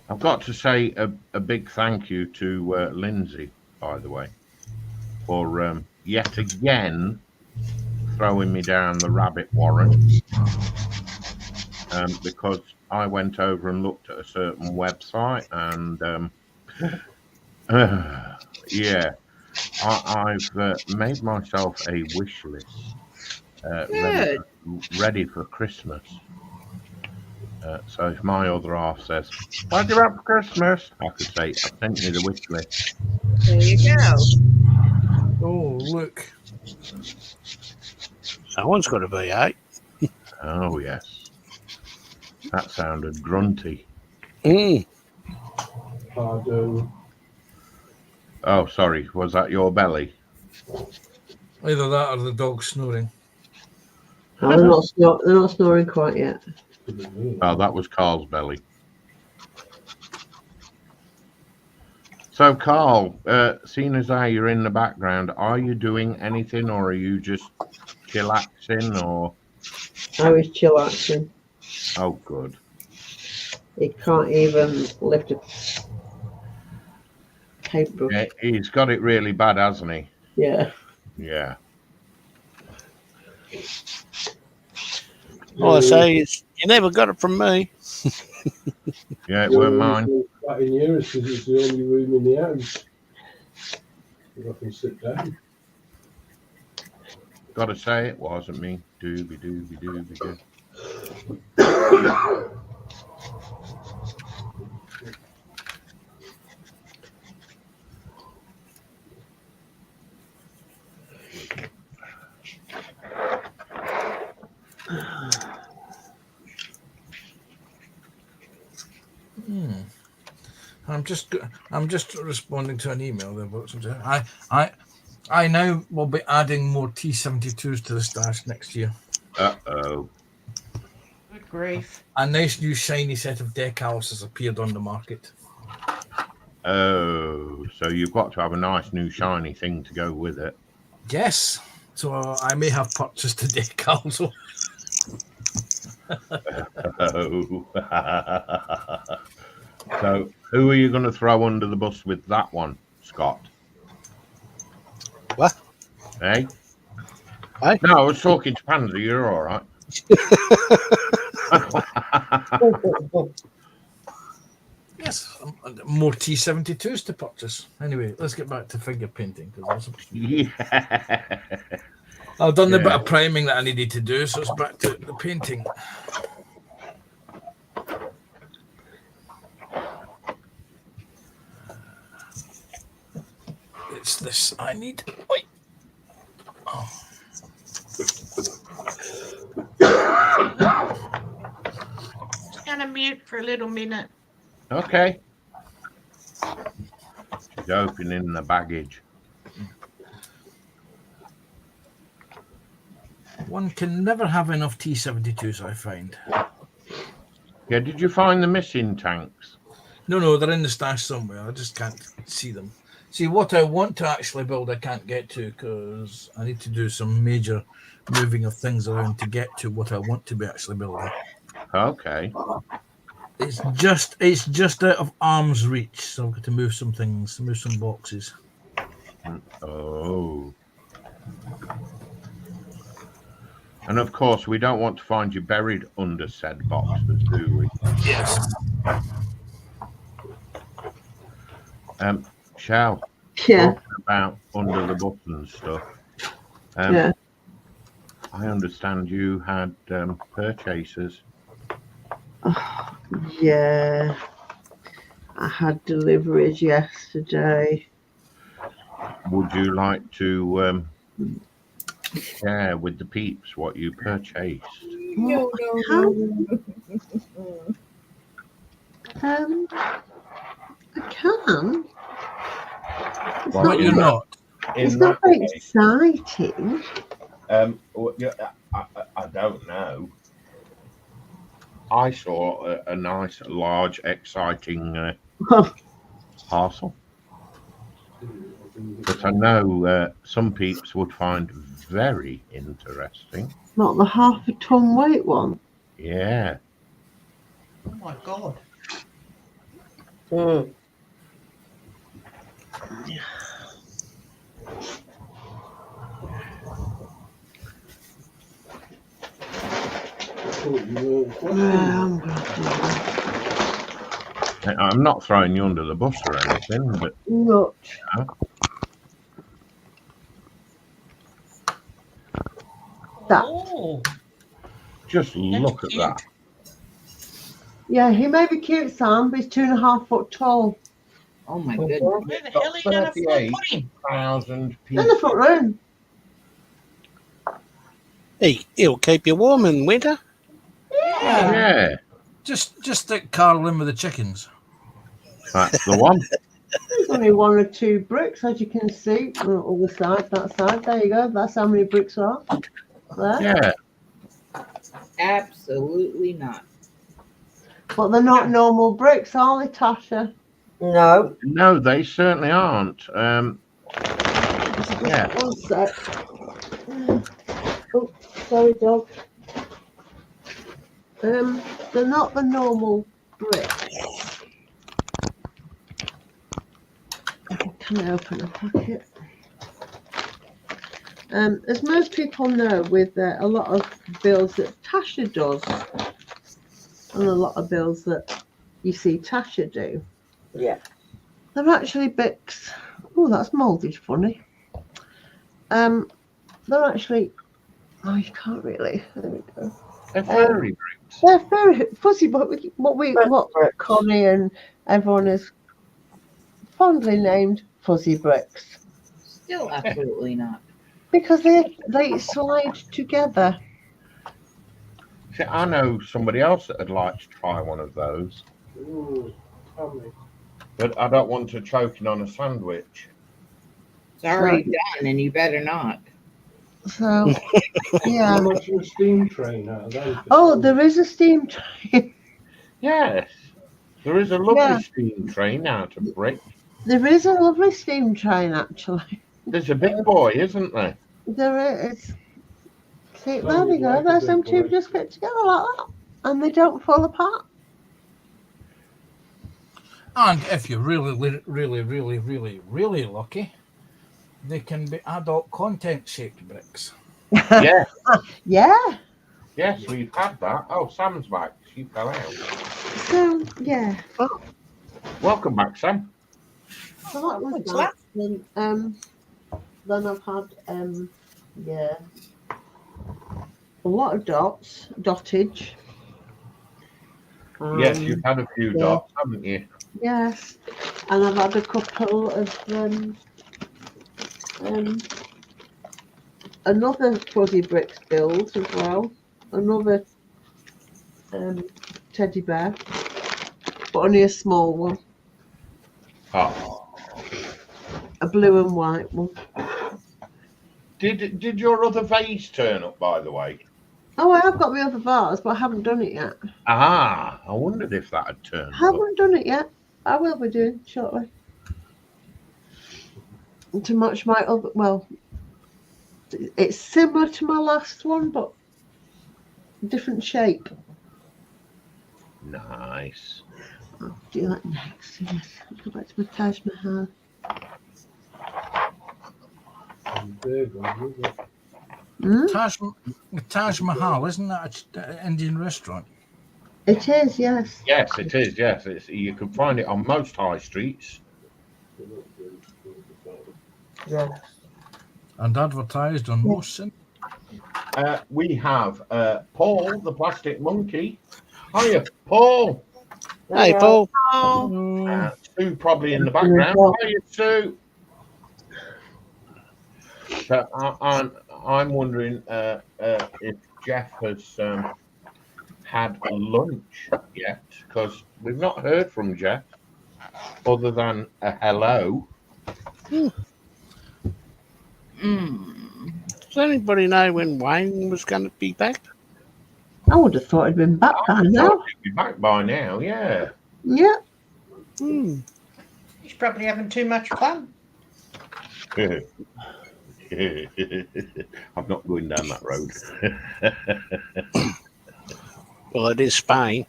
S2: I've got to say a big thank you to Lindsey, by the way, for yet again throwing me down the rabbit warren, because I went over and looked at a certain website and yeah, I've made myself a wish list ready for Christmas. So if my other half says, "What do you want for Christmas?" I could say, "I sent you the wish list."
S7: There you go.
S5: Oh, look.
S1: Someone's got to be, eh?
S2: Oh, yes. That sounded grunty.
S9: I do.
S2: Oh, sorry. Was that your belly?
S5: Either that or the dog snoring.
S3: Oh, they're not snoring quite yet.
S2: Oh, that was Carl's belly. So, Carl, seeing as how you're in the background, are you doing anything or are you just chillaxing or?
S3: I was chillaxing.
S2: Oh, good.
S3: He can't even lift a paintbrush.
S2: Yeah, he's got it really bad, hasn't he?
S3: Yeah.
S2: Yeah.
S1: All I say is, you never got it from me.
S2: Yeah, it weren't mine.
S9: In here, it's because it's the only room in the house. I can sit down.
S2: Gotta say, it wasn't me. Doobie doobie doobie doo.
S5: I'm just responding to an email there. But I now will be adding more T72s to the stash next year.
S2: Uh-oh.
S4: Good grief.
S5: A nice new shiny set of decals has appeared on the market.
S2: Oh, so you've got to have a nice new shiny thing to go with it.
S5: Yes. So I may have purchased a deck also.
S2: Oh. So, who are you going to throw under the bus with that one, Scott?
S1: What?
S2: Hey?
S1: Hey?
S2: No, I was talking to Panzer. You're all right.
S5: Yes, more T72s to purchase. Anyway, let's get back to figure painting.
S2: Yeah.
S5: I've done the bit
S2: Yeah.
S5: of priming that I needed to do, so it's back to the painting. It's this I need. Oi. Oh.
S4: Just gonna mute for a little minute.
S2: Okay. She's opening the baggage.
S5: One can never have enough T72s, I find.
S2: Yeah, did you find the missing tanks?
S5: No, they're in the stash somewhere. I just can't see them. See, what I want to actually build, I can't get to because I need to do some major moving of things around to get to what I want to be actually building.
S2: Okay.
S5: It's just out of arm's reach, so I've got to move some things, move some boxes.
S2: Oh. And of course, we don't want to find you buried under said boxes, do we?
S5: Yes.
S2: Shell,
S3: Yeah.
S2: talking about under the bus and stuff.
S3: Yeah.
S2: I understand you had purchases.
S3: Yeah. I had deliveries yesterday.
S2: Would you like to share with the peeps what you purchased?
S7: No.
S3: I can. It's
S2: Well,
S3: not,
S5: But you're not.
S3: it's
S2: In
S3: not
S2: that
S3: very
S2: case,
S3: exciting.
S2: I don't know. I saw a nice, large, exciting parcel. But I know some peeps would find very interesting.
S3: Not the half a ton weight one.
S2: Yeah.
S4: Oh my God.
S6: Mm.
S3: I'm gonna do that.
S2: I'm not throwing you under the bus or anything, but
S3: Not. That.
S4: Oh,
S2: just
S4: that's
S2: look at
S4: cute.
S2: that.
S3: Yeah, he may be cute, Sam, but he's 2.5 foot tall.
S7: Oh my goodness.
S4: Where the hell are you gonna put him?
S2: 38,000
S3: In the
S2: people.
S3: front room.
S1: Hey, it'll keep you warm in winter.
S2: Yeah,
S5: Just stick Carl in with the chickens.
S2: that's the one.
S3: There's only 1 or 2 bricks, as you can see. On the other side, that side. There you go. That's how many bricks there are. There.
S2: Yeah.
S7: Absolutely not.
S3: But they're not normal bricks, are they, Tasha?
S6: No.
S2: No, they certainly aren't. Yeah.
S3: One sec. Oh, sorry, dog. They're not the normal bricks. Can I open a packet? As most people know, with a lot of builds that Tasha does, and a lot of builds that you see Tasha do,
S6: Yeah.
S3: they're actually bricks. Oh, that's moulded funny. They're actually. Oh, you can't really. There we go.
S2: They're fairy bricks.
S3: They're very fuzzy, but what
S6: bricks.
S3: Connie and everyone is fondly named fuzzy bricks
S7: Still absolutely not.
S3: because they slide together.
S2: See, I know somebody else that would like to try one of those,
S9: Ooh, tell me.
S2: but I don't want to choking on a sandwich.
S7: It's already done, and you better not.
S3: So yeah.
S9: How much of a steam train out of those?
S3: Oh, there is a steam train.
S2: Yes, there is a lovely
S3: Yeah.
S2: steam train out of brick.
S3: There is a lovely steam train actually.
S2: There's a big boy, isn't there?
S3: There is. See,
S9: That
S3: there we
S9: would
S3: go.
S9: like a
S3: There's
S9: big
S3: them two
S9: boy.
S3: just fit together like that. And they don't fall apart.
S5: And if you're really lucky, they can be adult content shaped bricks.
S2: Yeah.
S3: Yeah.
S2: Yes, we've had that. Oh, Sam's back. She fell out.
S3: So, yeah.
S2: Welcome back, Sam.
S3: So that was
S4: What's
S3: that. Then I've had, yeah, a lot of dottage.
S2: Yes, you've had a few
S3: yeah.
S2: dots, haven't you?
S3: Yes, and I've had a couple of another fuzzy bricks build as well. Another teddy bear, but only a small one.
S2: Oh.
S3: A blue and white one.
S2: Did your other vase turn up, by the way?
S3: Oh, I have got my other vase, but I haven't done it yet.
S2: Ah, I wondered if that had turned
S3: I
S2: up.
S3: haven't done it yet. I will be doing shortly. To match my other, well, it's similar to my last one, but different shape.
S2: Nice.
S3: I'll do that next. Yes, I'll go back to my Taj Mahal.
S9: Big one, isn't it?
S5: Taj Mahal, isn't that an Indian restaurant?
S3: It is, yes.
S2: Yes, it is. Yes, you can find it on most high streets.
S6: Yeah.
S5: And advertised on most cinemas.
S2: We have Paul, the plastic monkey. Hiya, Paul.
S1: Hey, Paul.
S4: Oh,
S2: Sue probably in the background. Hiya, Sue. So I'm wondering if Jeff has had lunch yet, because we've not heard from Jeff other than a hello.
S1: Does anybody know when Wayne was going to be back?
S3: I would have thought he'd been back by
S2: He'd
S3: now.
S2: be back by now, yeah.
S3: Yeah.
S1: Hmm.
S4: he's probably having too much fun.
S2: I'm not going down that road.
S1: Well, it is Spain.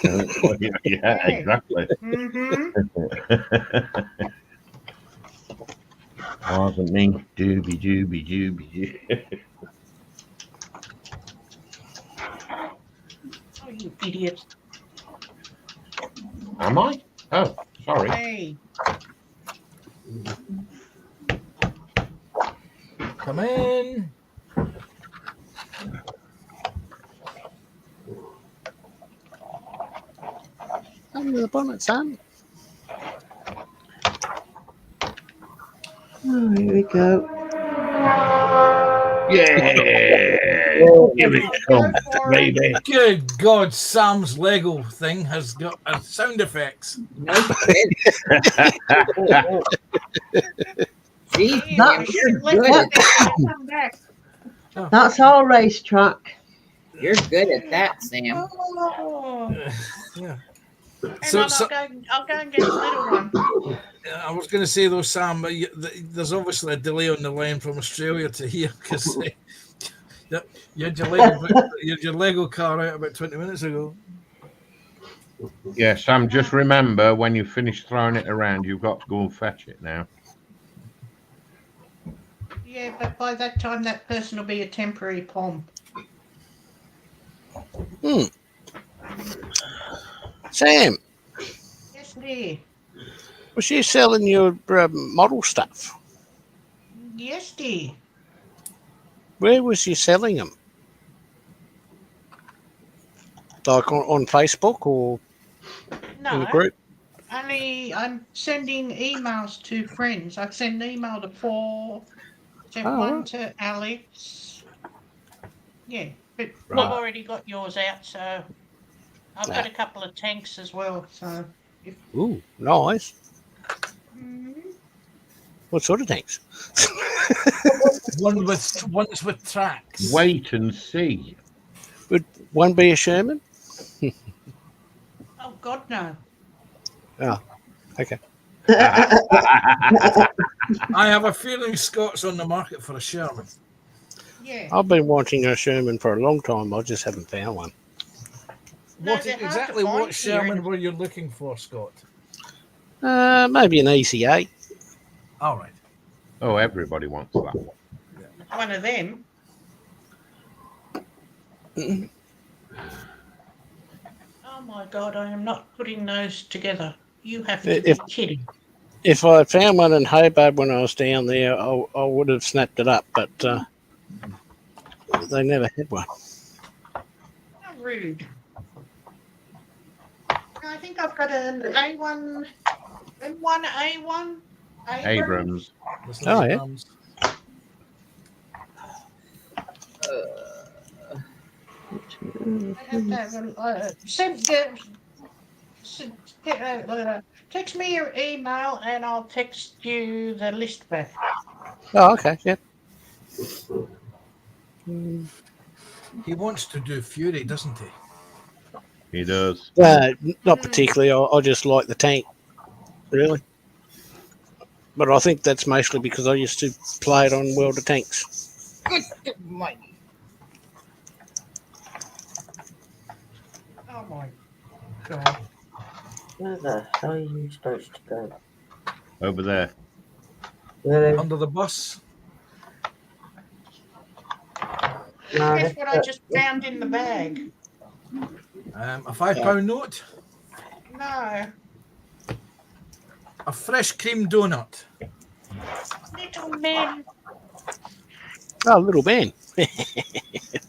S2: Yeah, exactly.
S4: Mm-hmm.
S2: Wasn't me. Doobie.
S4: Oh, you idiot.
S2: Am I? Oh, sorry.
S4: Hey,
S5: Come in.
S1: Under the bonnet, son.
S3: Oh, here we go.
S2: Yeah. Give it some, baby.
S5: Good God, Sam's Lego thing has got sound effects.
S7: No kidding. Gee,
S3: That's
S7: you're
S4: let
S7: good at
S4: that come back.
S3: That's our racetrack.
S7: You're good at that, Sam.
S4: Oh,
S5: Yeah.
S4: hang
S5: So-
S4: on,
S5: so-
S4: I'll go and get the little one.
S5: I was going to say though, Sam, there's obviously a delay on the line from Australia to here because you had your Lego car out about 20 minutes ago.
S2: Yeah, Sam, just remember when you finish throwing it around, you've got to go and fetch it now.
S4: Yeah, but by that time, that person will be a temporary pom.
S1: Sam,
S4: Yes, dear.
S1: was you selling your model stuff?
S4: Yes, dear.
S1: Where was you selling them? Like on Facebook or in
S4: No,
S1: a group?
S4: only I'm sending emails to friends. I sent an email to Paul, sent
S1: Oh,
S4: one
S1: right.
S4: to Alex. Yeah, but
S2: Right.
S4: I've already got yours out, so I've got a couple of tanks as well. So,
S1: Ooh, nice.
S4: Mhm.
S1: What sort of tanks?
S5: Ones with tracks.
S2: Wait and see.
S1: Would one be a Sherman?
S4: Oh God, no.
S1: Oh, okay.
S5: I have a feeling Scott's on the market for a Sherman.
S4: Yeah.
S1: I've been wanting a Sherman for a long time. I just haven't found one.
S4: No, they're hard to
S5: Exactly
S4: find
S5: what
S4: here
S5: Sherman
S4: in-
S5: were you looking for, Scott?
S1: Maybe an ECA.
S5: All right.
S2: Oh, everybody wants that one.
S4: One of them. Oh my God, I am not putting those together. You have to be kidding.
S1: If I found one in Hobart when I was down there, I would have snapped it up, but they never had one.
S4: How rude. I think I've got an A1, M1A1.
S2: Abrams.
S1: Oh, yeah.
S4: I have to have text me your email and I'll text you the list back.
S1: Oh, okay. Yep.
S5: He wants to do Fury, doesn't he?
S2: He does.
S1: Not particularly. I just like the tank, really. But I think that's mostly because I used to play it on World of Tanks.
S7: Good mighty.
S4: Oh my God.
S6: Where the hell are you supposed to go?
S2: Over there.
S6: Really?
S5: Under the bus.
S6: No,
S4: Guess what I just found in the bag?
S5: A £5 note.
S4: No.
S5: A fresh cream donut.
S4: Little men.
S1: Oh, little man.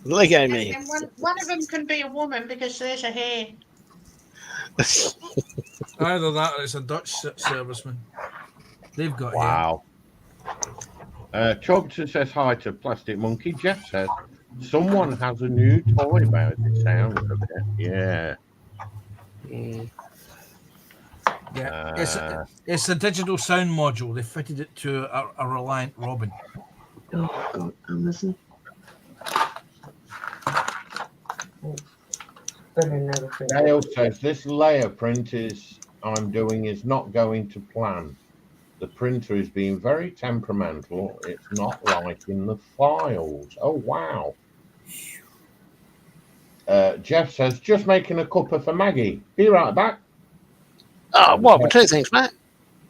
S1: Lego man.
S4: And one of them can be a woman because there's a hair.
S5: Either that or it's a Dutch serviceman. They've got
S2: Wow. Chogter says hi to Plastic Monkey. Jeff says someone has a new toy by the sound of it. Yeah.
S5: Yeah, it's a digital sound module. They fitted it to a Reliant Robin.
S3: Oh, God, Amazon.
S2: Dale says this layer print I'm doing is not going to plan. The printer is being very temperamental. It's not liking the files. Oh, wow. Jeff says, just making a cuppa for Maggie. Be right back.
S1: Oh, what? For two things, mate.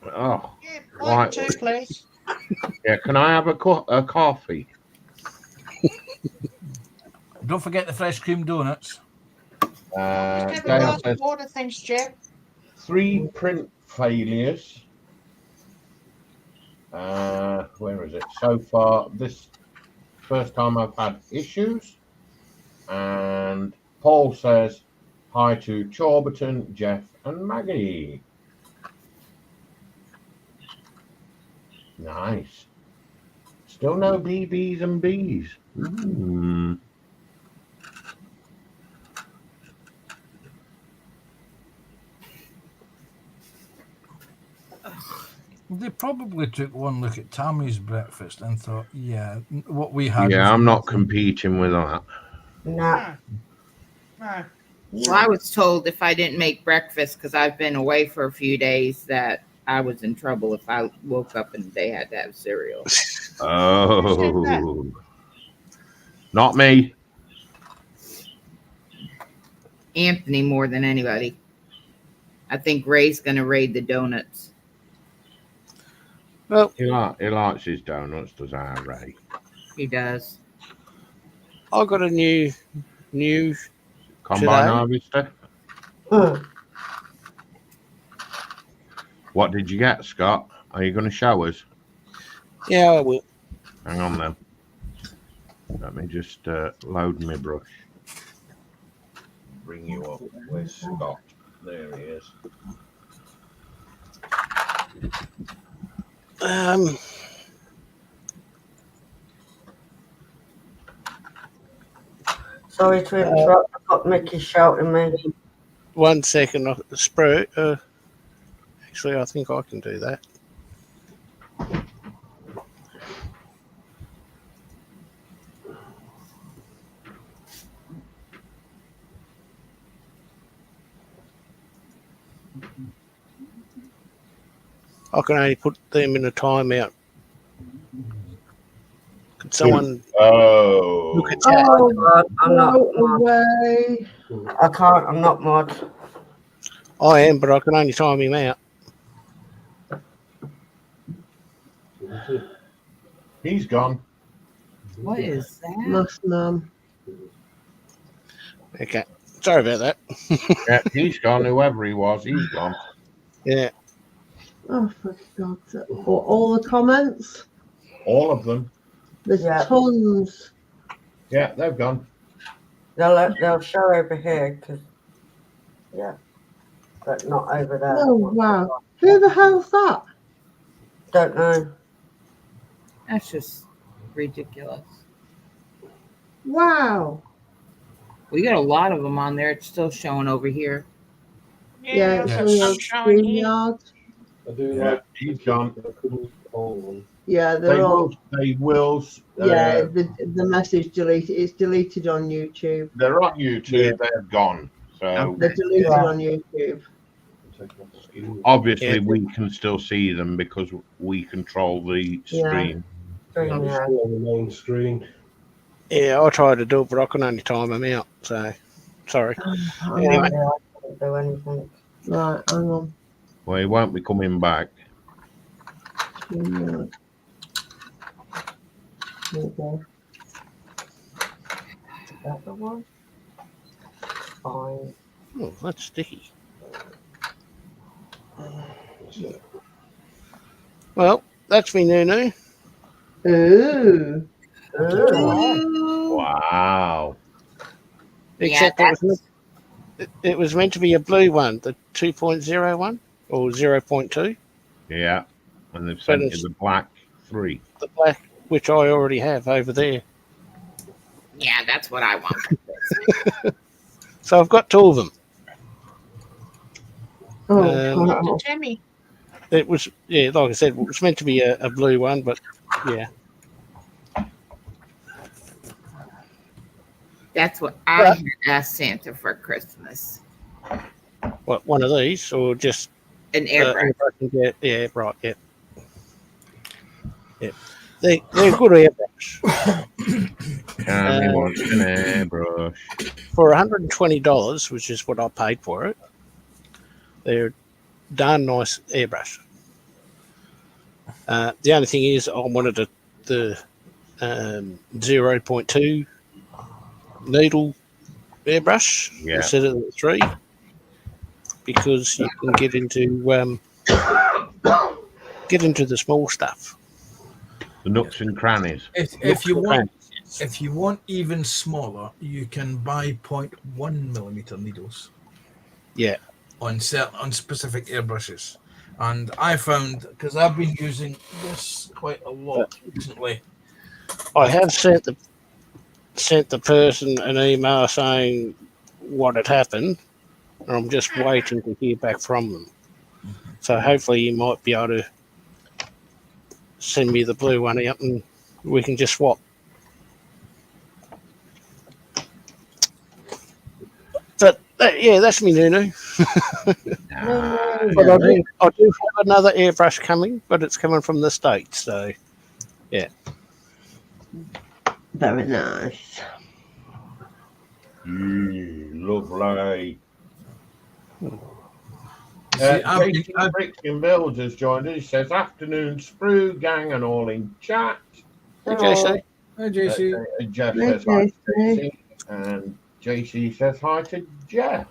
S2: Oh,
S4: Yeah,
S2: right.
S4: two, please.
S2: Yeah, can I have a coffee?
S5: Don't forget the fresh cream donuts.
S4: Just have a
S2: Dale
S4: glass
S2: says
S4: of water, thanks, Jeff.
S2: 3 print failures. Where is it? So far, this first time I've had issues. And Paul says hi to Chorberton, Jeff, and Maggie. Nice. Still no BBs and Bs.
S5: They probably took one look at Tammy's breakfast and thought, yeah, what we had.
S2: Yeah, I'm not competing with that.
S6: No.
S4: No.
S7: Well, I was told if I didn't make breakfast because I've been away for a few days that I was in trouble if I woke up and they had to have cereal.
S2: Oh, not me.
S7: Anthony more than anybody. I think Ray's going to raid the donuts.
S1: Well,
S2: He likes his donuts, does our Ray?
S7: He does.
S1: I got a new
S2: Combine
S1: today.
S2: harvester. What did you get, Scott? Are you going to show us?
S1: Yeah, I will.
S2: Hang on then. Let me just load my brush. Bring you up. Where's Scott? There he is.
S6: Sorry to interrupt. I've got Mickey shouting me.
S1: 1 second. Sprue. Actually, I think I can do that. I can only put them in a timeout. Could someone
S2: Oh.
S1: look at chat?
S3: Oh,
S6: God, I'm not
S3: go
S6: mod.
S3: away.
S6: I can't. I'm not mod.
S1: I am, but I can only time him out.
S2: He's gone.
S7: What is that?
S3: Must mum.
S1: Okay. Sorry about that.
S2: Yeah, he's gone. Whoever he was, he's gone.
S1: Yeah.
S3: Oh, for God's sake. All the comments?
S2: All of them.
S3: There's
S6: Yeah.
S3: tons.
S2: Yeah, they've gone.
S6: They'll show over here because but not over there.
S3: Oh, wow. Who the hell's that?
S6: Don't know.
S7: That's just ridiculous.
S3: Wow.
S7: We got a lot of them on there. It's still showing over here.
S3: Yeah, it's
S5: Yes.
S3: on your
S4: I'm showing you.
S3: StreamYard.
S9: I do
S2: Yeah,
S9: like.
S2: he's gone.
S9: I couldn't call them.
S3: Yeah,
S2: They
S3: they're all.
S2: will. They will.
S3: Yeah, the message deleted. It's deleted on YouTube.
S2: They're on YouTube.
S1: Yeah.
S2: They're gone. So
S3: They're deleted
S6: Yeah.
S3: on YouTube.
S9: Take off the screen.
S2: obviously
S1: Yeah.
S2: we can still see them because we control the
S3: Yeah.
S2: stream.
S9: I'm
S6: Yeah.
S9: still on the main screen.
S1: Yeah, I tried to do it, but I can only time him out. So, sorry. Anyway.
S6: Yeah, I couldn't do anything.
S3: Right, hang on.
S2: Well, he won't be coming back.
S3: StreamYard. There we go.
S6: Is that the one? Fine.
S1: Oh, that's sticky. Well, that's me, Nunu.
S3: Ooh.
S6: Ooh.
S2: Wow.
S1: Except it was meant to be a blue one, the 2.01 or 0.2.
S2: Yeah. And they've sent
S1: it's-
S2: you the black 3.
S1: The black, which I already have over there.
S7: Yeah, that's what I want.
S1: So I've got 2 of them.
S3: Oh,
S1: Um,
S3: wow.
S4: Timmy.
S1: It was, yeah, like I said, it was meant to be a blue one, but yeah.
S7: That's what I had asked Santa for Christmas.
S1: What, one of these or just
S7: An airbrush.
S1: yeah, right, yeah. Yeah. They're good airbrush.
S2: And he wants an airbrush.
S1: For $120, which is what I paid for it, they're darn nice airbrush. The only thing is, I wanted the 0.2 needle airbrush instead of the 3, because you can get into the small stuff.
S2: The nooks and crannies.
S5: If you want even smaller, you can buy 0.1 millimeter needles.
S1: Yeah.
S5: On specific airbrushes, and I found, because I've been using this quite a lot recently.
S1: I have sent the person an email saying what had happened, and I'm just waiting to hear back from them. So hopefully you might be able to send me the blue one out and we can just swap. But yeah, that's me, Nunu. But I do have another airbrush coming, but it's coming from the States, so yeah.
S3: Very nice.
S2: Lovely.
S5: See,
S2: Bricks and Builds has joined us. He says, afternoon, Sprue gang and all in chat.
S1: Okay, so
S5: Hi, JC.
S2: Jeff
S3: Hey,
S2: says hi to
S3: JC.
S2: JC. And JC says hi to Jeff.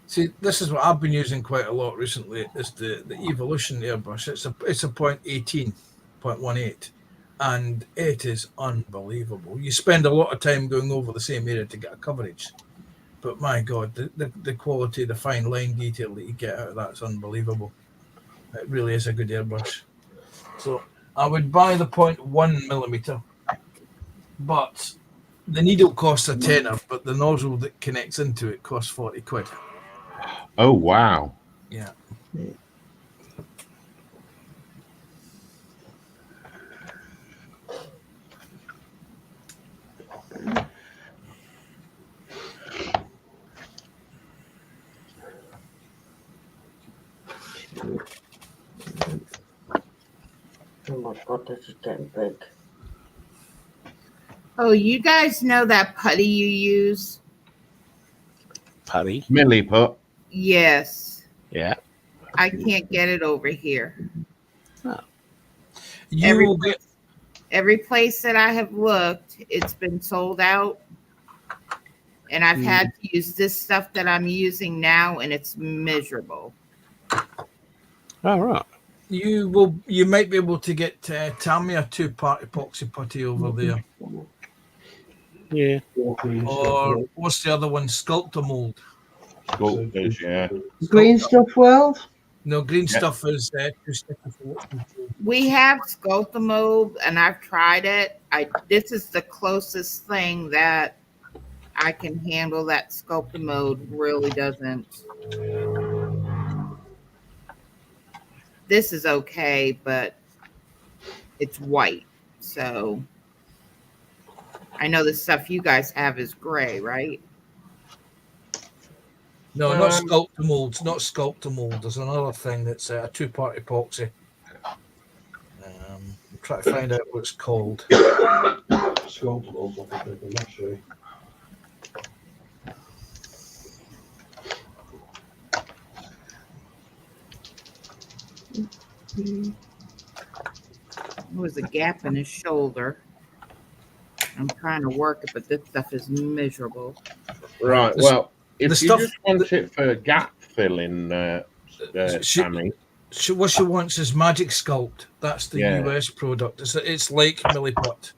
S5: See, this is what I've been using quite a lot recently. Is the Evolution airbrush. It's a 0.18, 0.18, and it is unbelievable. You spend a lot of time going over the same area to get a coverage, but my God, the quality, the fine line detail that you get out of that's unbelievable. It really is a good airbrush. So I would buy the 0.1 millimeter, but the needle costs a tenner, but the nozzle that connects into it costs 40 quid.
S2: Oh, wow.
S5: Yeah.
S6: Oh my god, this is getting big.
S7: Oh, you guys know that putty you use?
S1: Putty.
S2: Milliput.
S7: Yes.
S1: Yeah.
S7: I can't get it over here.
S5: You will get.
S7: Every place that I have looked, it's been sold out. And I've had to use this stuff that I'm using now, and it's miserable.
S1: All right.
S5: You might be able to get Tammy a 2-part epoxy putty over there.
S1: Yeah.
S5: Or what's the other one? Sculptor mold.
S2: Sculptors, yeah.
S3: Green Stuff World.
S5: No, green stuff is too sticky for what's controlled.
S7: We have Sculptor mold, and I've tried it. This is the closest thing that I can handle. That Sculptor mode really doesn't. This is okay, but it's white. So I know the stuff you guys have is gray, right?
S5: No, not sculptor molds. Not sculptor mold. There's another thing that's a 2-part epoxy. I'm trying to find out what it's called.
S9: Sculptor molds, I think I'm not sure.
S7: There was a gap in his shoulder. I'm trying to work it, but this stuff is miserable.
S2: Right. Well, if you
S5: stuff-
S2: just want it for gap filling, Tammy.
S5: What she wants is Magic Sculpt. That's the
S2: Yeah.
S5: US product. It's like Milliput.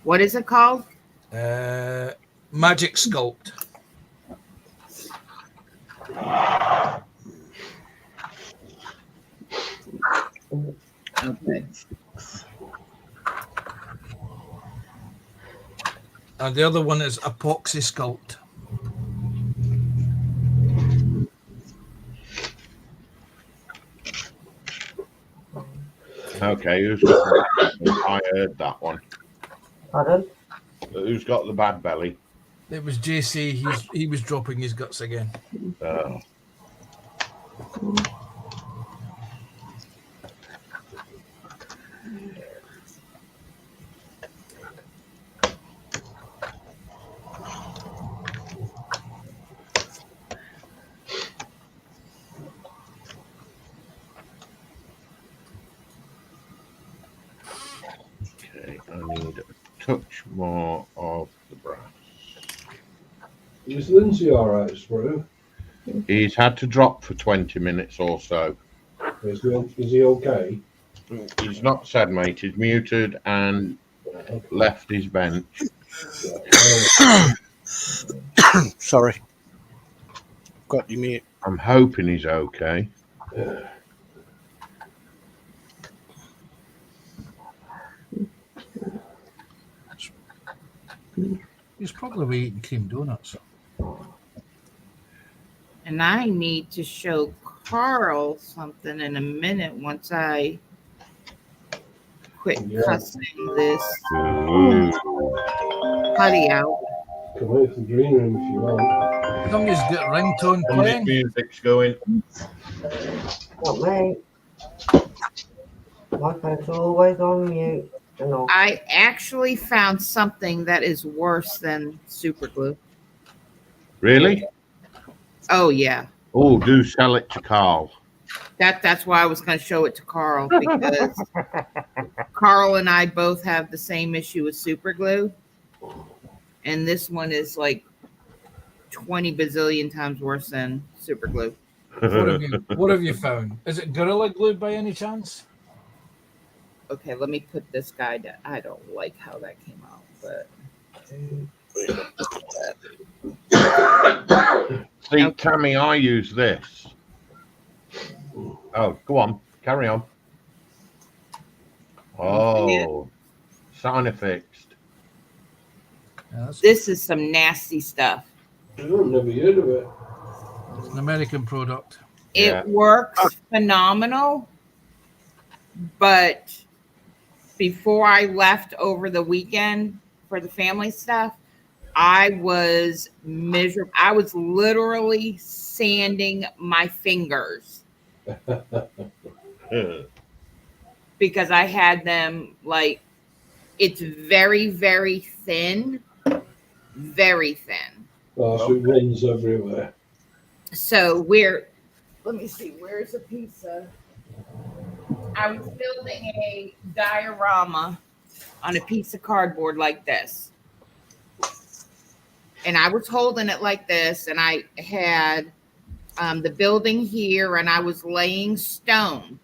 S7: What is it called?
S5: Magic Sculpt.
S7: Okay.
S5: And the other one is Epoxy Sculpt.
S2: Okay, who's got the I heard that one.
S6: Pardon?
S2: Who's got the bad belly?
S5: It was JC. He was dropping his guts again.
S2: Oh. Okay, I need a touch more of the brass.
S9: Is Lindsey all right, Sprue?
S2: He's had to drop for 20 minutes or so.
S9: Is he okay?
S2: He's not said, mate. He's muted and left his bench.
S1: Sorry. Got you mute.
S2: I'm hoping he's okay.
S5: He's probably eating cream donuts.
S7: And I need to show Carl something in a minute once I quit cussing this putty out.
S9: Come out to the green room if you want.
S5: Somebody's got ringtone
S2: Music,
S5: playing.
S2: music's going.
S6: Not me. My phone's always on mute. And off.
S7: I actually found something that is worse than super glue.
S2: Really?
S7: Oh yeah.
S2: Oh, do sell it to Carl.
S7: That's why I was going to show it to Carl, because Carl and I both have the same issue with super glue. And this one is like 20 bazillion times worse than super glue.
S5: What have you found? Is it Gorilla Glue by any chance?
S7: Okay, let me put this guy down. I don't like how that came out, but
S2: See, Tammy, I use this. Oh, go on. Carry on. Oh, sign fixed.
S5: Yeah,
S7: this is some nasty stuff.
S9: I've never heard of it.
S5: it's an American product.
S7: It works phenomenal, but before I left over the weekend for the family stuff, I was miserable. I was literally sanding my fingers because I had them like, it's very, very thin, very thin.
S9: Oh, so it runs everywhere.
S7: So let me see, where's a piece of, I was building a diorama on a piece of cardboard like this. And I was holding it like this, and I had the building here, and I was laying stone.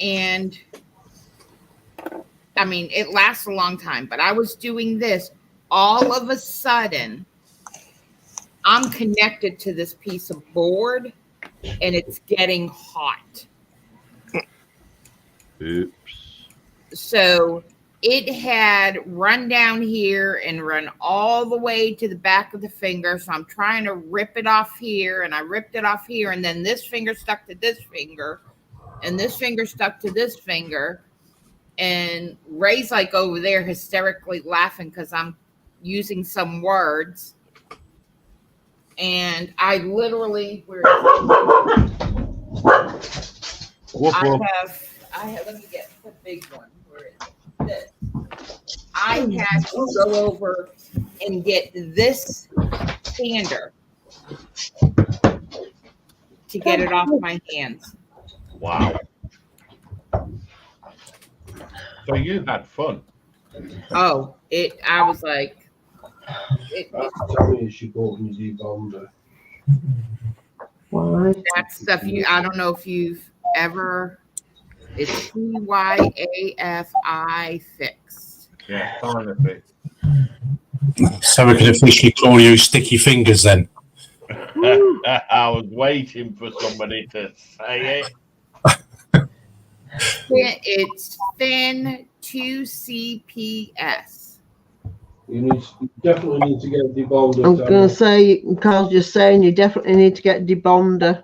S7: And I mean, it lasts a long time, but I was doing this. All of a sudden, I'm connected to this piece of board, and it's getting hot.
S2: Oops.
S7: So it had run down here and run all the way to the back of the finger. So I'm trying to rip it off here, and I ripped it off here, and then this finger stuck to this finger, and this finger stuck to this finger. And Ray's like over there hysterically laughing because I'm using some words. And I literally, I have, let me get the big one. Where is it? This. I had to go over and get this sander to get it off my hands.
S2: Wow. So you had fun.
S7: Oh, I was like,
S9: Tell me she bought me debonder.
S3: Why?
S7: that stuff I don't know if you've ever, it's PYAFI fixed.
S2: Yeah, kind of it.
S8: So we can officially call you Sticky Fingers then.
S2: I was waiting for somebody to say it.
S7: It's thin 2CPS.
S9: You definitely need to get debonder.
S3: I'm going to say, Carl's just saying, you definitely need to get debonder.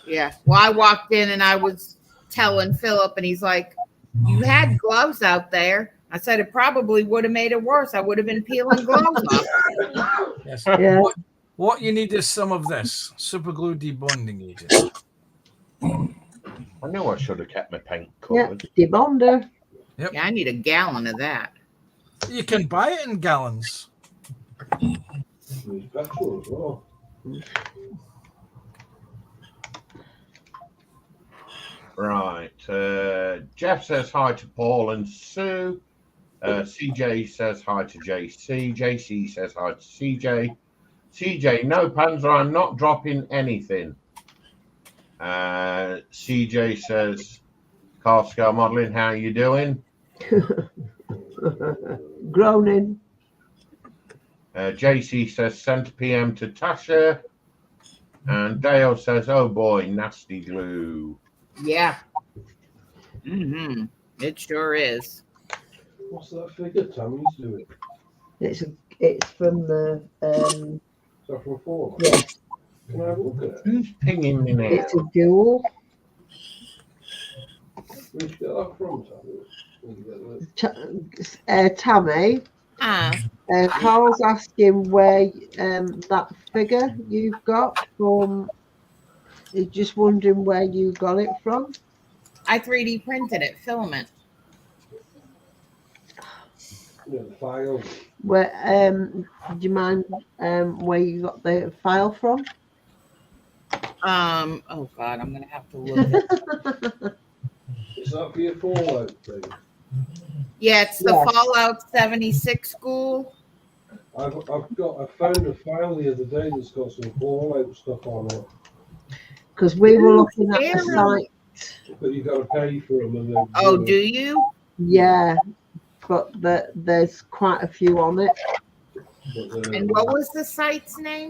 S7: Yeah. Well, I walked in and I was telling Philip, and he's like, you had gloves out there. I said, it probably would have made it worse. I would have been peeling gloves off.
S5: Yes.
S3: Yeah.
S5: What you need is some of this super glue debonding agent.
S2: I knew I should have kept my paint
S3: Yeah,
S2: covered.
S3: debonder.
S5: Yep.
S7: Yeah, I need a gallon of that.
S5: You can buy it in gallons.
S9: There's petrol as well.
S2: Right. Jeff says hi to Paul and Sue. CJ says hi to JC. JC says hi to CJ. CJ, no Panzer, I'm not dropping anything. CJ says, car scale modeling, how you doing?
S3: Groaning.
S2: JC says, sent PM to Tasha. And Dale says, oh boy, nasty glue.
S7: Yeah. It sure is.
S9: What's that figure Tammy's doing?
S3: It's from the
S9: Is that from Ford?
S3: yeah.
S9: Can I have a look at it?
S2: Who's pinging me now?
S3: It's a dual.
S9: Where'd you get that from, Tammy?
S3: Tammy. Carl's asking where that figure you've got from. He's just wondering where you got it from.
S7: I 3D printed it, filament.
S9: Yeah, the file.
S3: Where do you mind where you got the file from?
S7: Oh God, I'm gonna have to look at
S9: Is that for your Fallout thing?
S7: Yeah, it's the
S3: Yes.
S7: Fallout 76 school.
S9: I found a file the other day that's got some Fallout stuff on it,
S3: Because we were looking at the
S7: Very-
S3: site.
S9: but you got to pay for them. And then,
S7: Oh, do you?
S3: Yeah, but there's quite a few on it.
S9: But
S7: And what was the site's name?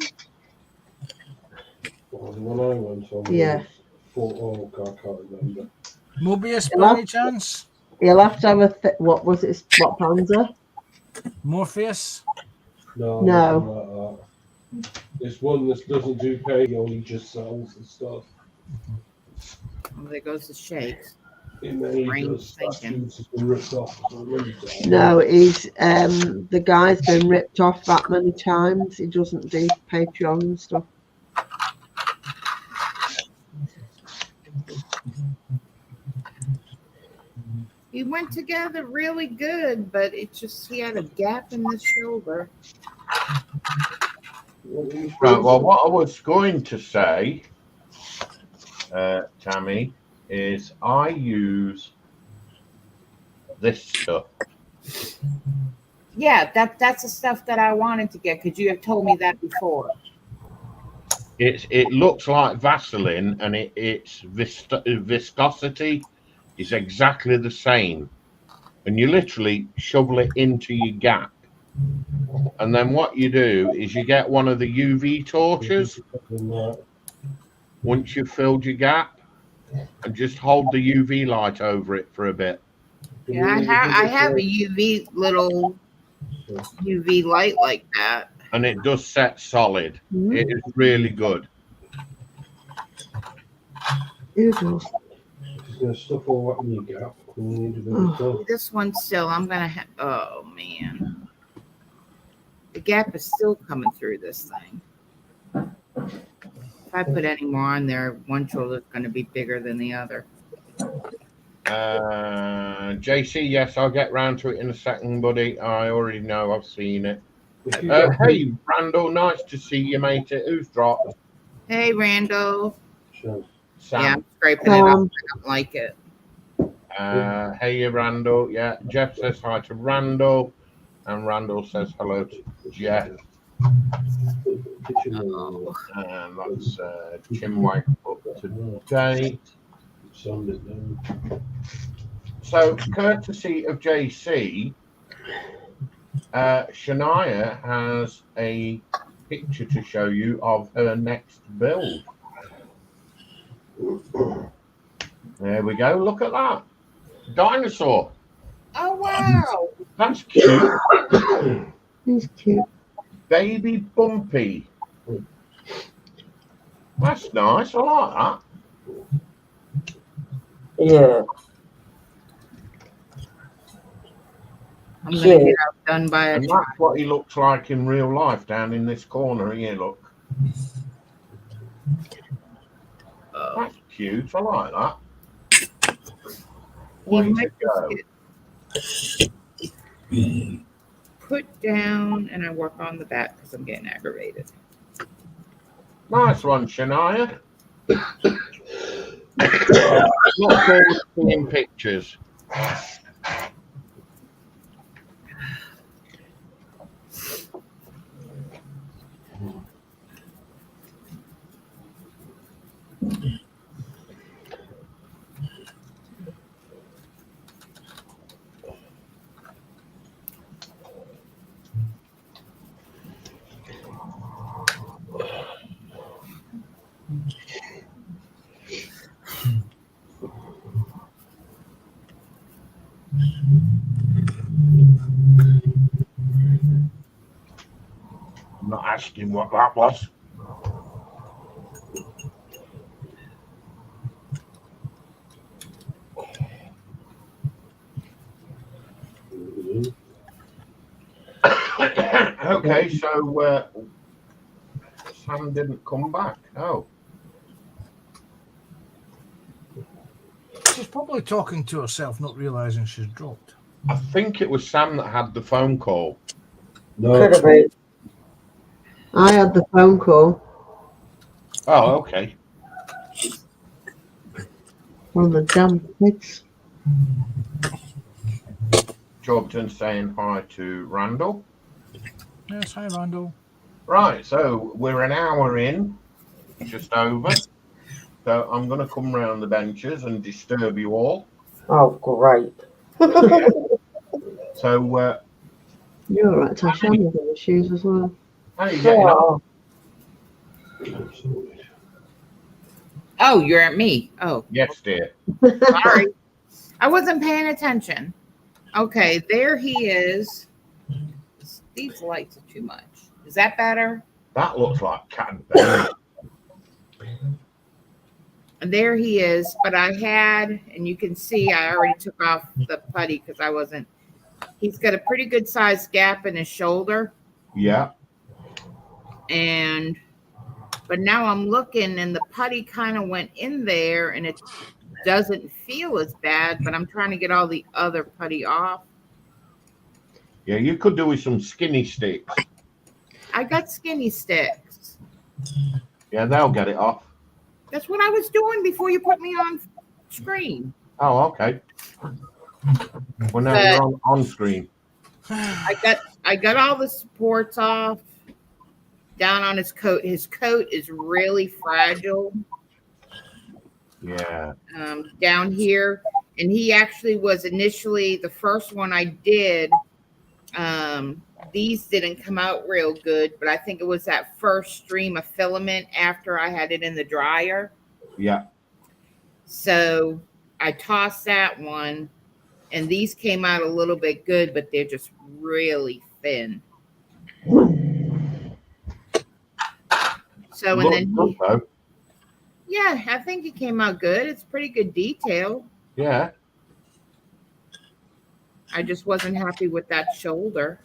S9: the one I went on
S3: Yeah.
S9: was I can't remember.
S5: Mobius by any chance?
S3: You'll have to have a what was it? What Panzer?
S5: Morpheus?
S9: No.
S3: No.
S9: nothing like that. It's one that doesn't do pay, he only just sells and stuff.
S7: Oh, there goes the shakes.
S9: It may
S7: Brain
S9: does
S7: thinking.
S9: statues have been ripped off. So really
S3: No, he's the guy's been ripped off that many times. He doesn't do Patreon and stuff.
S7: He went together really good, but it just he had a gap in the shoulder.
S2: Right. Well, what I was going to say, Tammy, is I use this stuff.
S7: Yeah, that's the stuff that I wanted to get. Could you have told me that before?
S2: It looks like Vaseline, and its viscosity is exactly the same. And you literally shovel it into your gap. And then what you do is you get one of the UV torches once you've filled your gap, and just hold the UV light over it for a bit.
S7: Yeah, I have a little UV light like that.
S2: And it does set solid. It is really good.
S9: Stuff all up in your gap.
S7: This one still, I'm gonna have. Oh man, the gap is still coming through this thing. If I put any more on there, one shoulder is going to be bigger than the other.
S2: JC, yes, I'll get round to it in a second, buddy. I already know, I've seen it. Hey, Randall, nice to see you, mate. Who's dropped?
S7: Hey, Randall.
S2: Sam.
S7: Yeah, I'm scraping it up. I don't like it.
S2: Hey, Randall. Yeah, Jeff says hi to Randall, and Randall says hello to Jeff. And that's Chinwag up today. So, courtesy of JC, Shania has a picture to show you of her next build. There we go. Look at that. Dinosaur.
S7: Oh, wow.
S2: That's cute.
S3: He's cute.
S2: Baby Bumpy. That's nice. I like that.
S6: Yeah.
S7: I'm going to get outdone by a
S2: And that's what he looks like in real life down in this corner here, look. That's cute. I like that. Way to go.
S7: Put down, and I work on the back because I'm getting aggravated.
S2: Nice one, Shania. Look forward to seeing pictures. I'm not asking what that was. Okay, so Sam didn't come back. Oh.
S5: She's probably talking to herself, not realizing she's dropped.
S2: I think it was Sam that had the phone call.
S9: No.
S6: Could have been.
S3: I had the phone call.
S2: Oh, okay.
S3: One of the damn kids.
S2: Jobton saying hi to Randall.
S5: Yes, hi, Randall.
S2: Right, so we're an hour in, just over. So I'm going to come round the benches and disturb you all.
S6: Oh, great.
S2: So,
S3: You're all right, Tash. I'm with the shoes as well.
S2: how are you getting on?
S7: Oh, you're at me. Oh,
S2: Yes, dear.
S7: sorry. I wasn't paying attention. Okay, there he is. These lights are too much. Is that better?
S2: That looks like Cadbury.
S7: And there he is. But I had, and you can see I already took off the putty because I wasn't. He's got a pretty good sized gap in his shoulder.
S2: Yeah.
S7: But now I'm looking, and the putty kind of went in there, and it doesn't feel as bad, but I'm trying to get all the other putty off.
S2: Yeah, you could do with some skinny sticks.
S7: I got skinny sticks.
S2: Yeah, they'll get it off.
S7: That's what I was doing before you put me on screen.
S2: Oh, okay. Well, now
S7: But-
S2: you're on screen.
S7: I got all the supports off down on his coat. His coat is really fragile
S2: Yeah.
S7: down here. And he actually was initially the first one I did. These didn't come out real good, but I think it was that first stream of filament after I had it in the dryer.
S2: Yeah.
S7: So I tossed that one, and these came out a little bit good, but they're just really thin. So, and
S2: Look
S7: then
S2: good, though.
S7: yeah, I think it came out good. It's pretty good detail.
S2: Yeah.
S7: I just wasn't happy with that shoulder.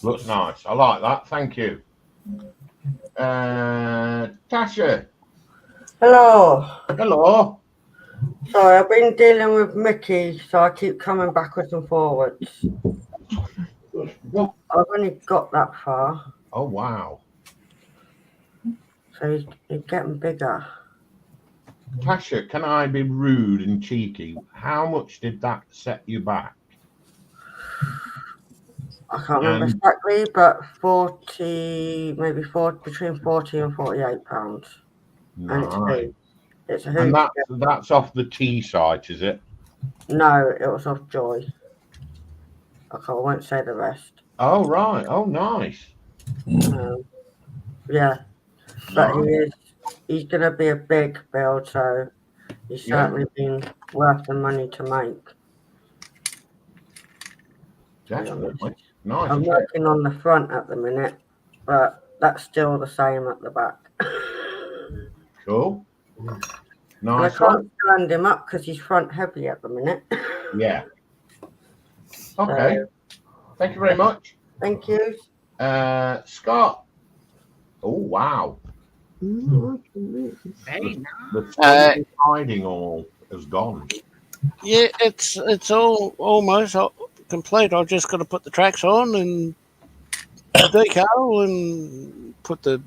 S2: Looks nice. I like that. Thank you. Tasha.
S6: Hello.
S2: Hello.
S6: Sorry, I've been dealing with Mickey, so I keep coming backwards and forwards.
S2: Well,
S6: I've only got that far,
S2: oh, wow.
S6: so he's getting bigger.
S2: Tasha, can I be rude and cheeky? How much did that set you back?
S6: I can't remember exactly, but 40, maybe 40, between 40 and 48 pounds. And it's
S2: Nice.
S6: big. It's a
S2: And
S6: huge.
S2: that's off the T site, is it?
S6: No, it was off Joy. Okay, I won't say the rest.
S2: Oh, right. Oh, nice.
S6: Yeah, but
S2: Nice.
S6: he's going to be a big build, so he's
S2: Yeah.
S6: certainly been worth the money to make.
S2: Definitely. Nice.
S6: I'm working on the front at the minute, but that's still the same at the back.
S2: Cool.
S6: And I
S2: Nice one.
S6: can't stand him up because he's front heavy at the minute.
S2: Yeah. Okay. Thank you very much.
S6: Thank you.
S2: Scott. Oh, wow.
S7: Very nice.
S2: The hiding all has gone.
S1: Yeah, it's all almost complete. I've just got to put the tracks on and decal and put the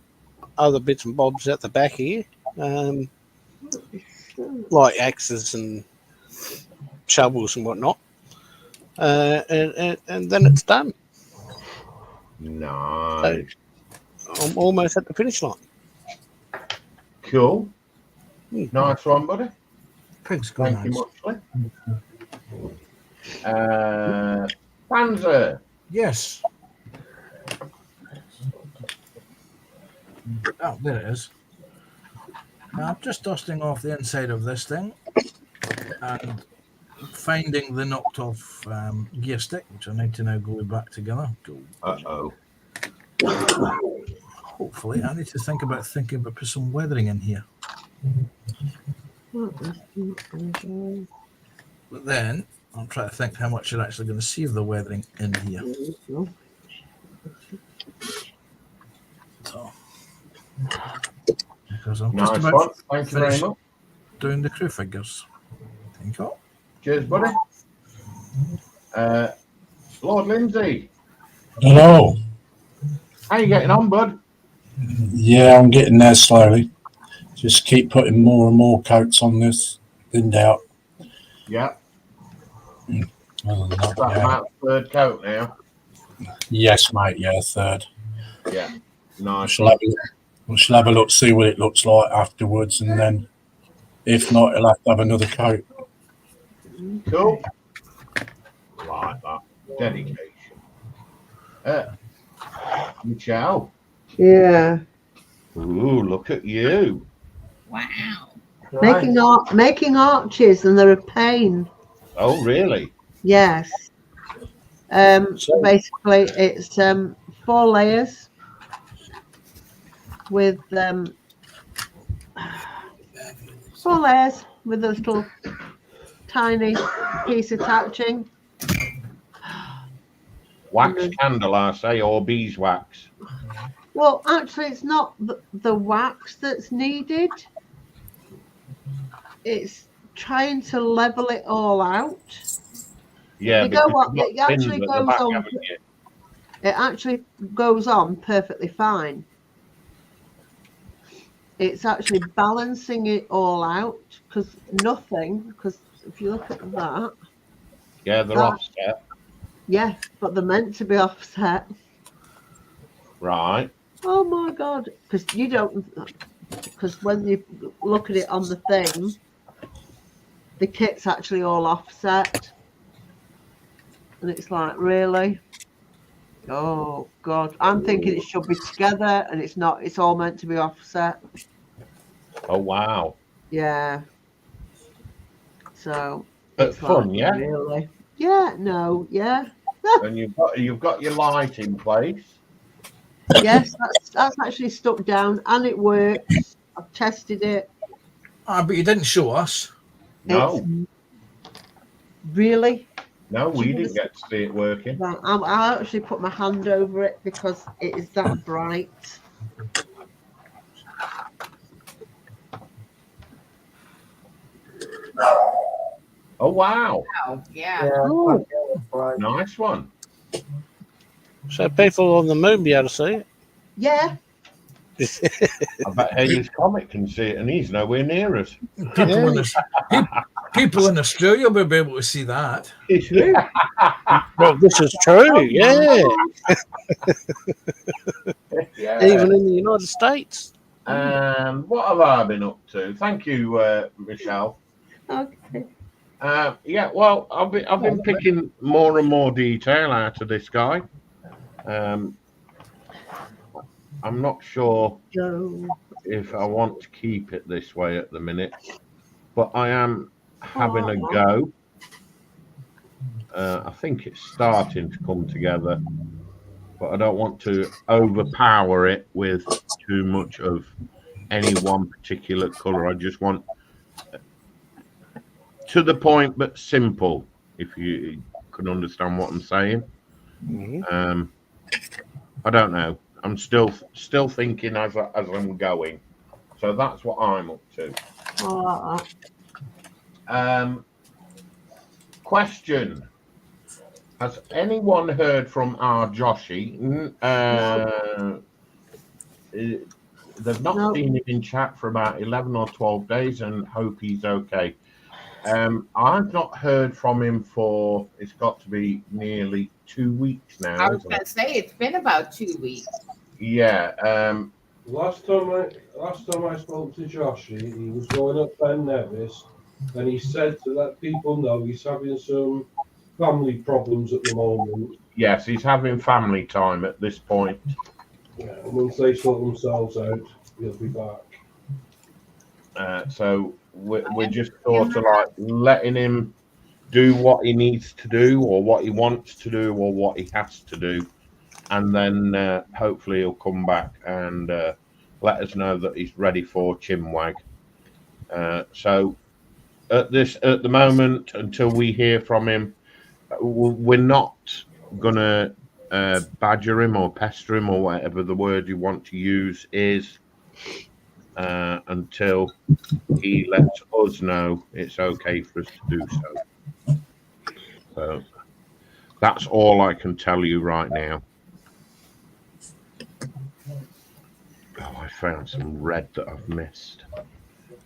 S1: other bits and bobs at the back here, like axes and shovels and whatnot, and then it's done.
S2: Nice.
S1: So I'm almost at the finish line.
S2: Cool. Nice one, buddy.
S5: Pigs go
S2: Thank you
S5: nice.
S2: muchly. Panzer.
S5: Yes. Oh, there it is. Now, I'm just dusting off the inside of this thing and finding the knocked off gear stick, which I need to now glue back together.
S2: Uh-oh.
S5: Hopefully, I need to think about put some weathering in here. But then I'll try to think how much you're actually going to see of the weathering in here. So, because I'm just
S2: Nice
S5: about
S2: one. Thank you very
S5: finishing
S2: much.
S5: doing the crew figures. Thank you.
S2: Cheers, buddy. Lord Lindsey.
S8: Hello.
S2: How you getting on, bud?
S8: Yeah, I'm getting there slowly. Just keep putting more and more coats on this. In doubt.
S2: Yeah.
S8: Other than that,
S2: That's
S8: yeah.
S2: about third coat now.
S8: Yes, mate. Yeah, third.
S2: Yeah.
S8: I
S2: Nice.
S8: shall have a look, see what it looks like afterwards, and then if not, it'll have to have another coat.
S2: Cool. Like that. Dedication. Michelle.
S3: Yeah.
S2: Ooh, look at you.
S7: Wow.
S3: Making arches, and they're a pain.
S2: Oh, really?
S3: Yes. Basically, it's 4 layers with 4 layers with a little tiny piece attaching.
S2: Wax candle, I say, or beeswax.
S3: Well, actually, it's not the wax that's needed. it's trying to level it all out.
S2: Yeah,
S3: They go
S2: because
S3: on,
S2: you've
S3: it
S2: got
S3: actually
S2: pins at the
S3: goes
S2: back,
S3: on.
S2: haven't you?
S3: It actually goes on perfectly fine. It's actually balancing it all out because if you look at that,
S2: Yeah, they're
S3: that
S2: offset.
S3: yeah, but they're meant to be offset.
S2: Right.
S3: Oh my God, because when you look at it on the thing, the kit's actually all offset. And it's like, really? Oh God, I'm thinking it should be together and it's not, it's all meant to be offset.
S2: Oh, wow.
S3: Yeah. So
S2: But
S3: it's
S2: fun,
S3: like,
S2: yeah?
S3: really? Yeah, no, yeah.
S2: And you've got your light in place.
S3: Yes, that's actually stuck down and it works. I've tested it.
S5: But you didn't show us.
S3: It's
S2: No,
S3: really.
S2: no,
S3: Do you
S2: we
S3: wanna
S2: didn't get to see it working.
S3: Right, I'll actually put my hand over it because it is that bright.
S2: Oh, wow.
S7: Oh, yeah.
S3: Oh,
S6: Right.
S2: Nice one.
S1: So people on the moon be able to see it.
S3: yeah.
S2: I bet Hayes Comet can see it, and he's nowhere near us.
S5: People in Australia will be able to see that.
S1: Well, this is true. Yeah.
S2: Yeah.
S1: Even in the United States.
S2: What have I been up to? Thank you, Michelle.
S3: Okay.
S2: Yeah, well, I've been picking more and more detail out of this guy. I'm not sure if I want to keep it this way at the minute, but I am having a go. I think it's starting to come together, but I don't want to overpower it with too much of any one particular color. I just want to the point but simple, if you can understand what I'm saying.
S1: Mm-hmm.
S2: I don't know. I'm still thinking as I'm going. So that's what I'm up to. Question. Has anyone heard from our Joshy? They've not seen him in chat for about 11 or 12 days and hope he's okay. I've not heard from him for, it's got to be nearly 2 weeks now.
S7: I was going to say, it's been about 2 weeks.
S2: Yeah.
S9: Last time I spoke to Josh, he was going up Ben Nevis, and he said to let people know he's having some family problems at the moment.
S2: Yes, he's having family time at this point.
S9: Yeah, and once they sort themselves out, he'll be back.
S2: So we're just sort of like letting him do what he needs to do, or what he wants to do, or what he has to do, and then hopefully he'll come back and let us know that he's ready for Chimwag. So at the moment, until we hear from him, we're not gonna badger him or pester him or whatever the word you want to use is, until he lets us know it's okay for us to do so. So that's all I can tell you right now. Oh, I found some red that I've missed.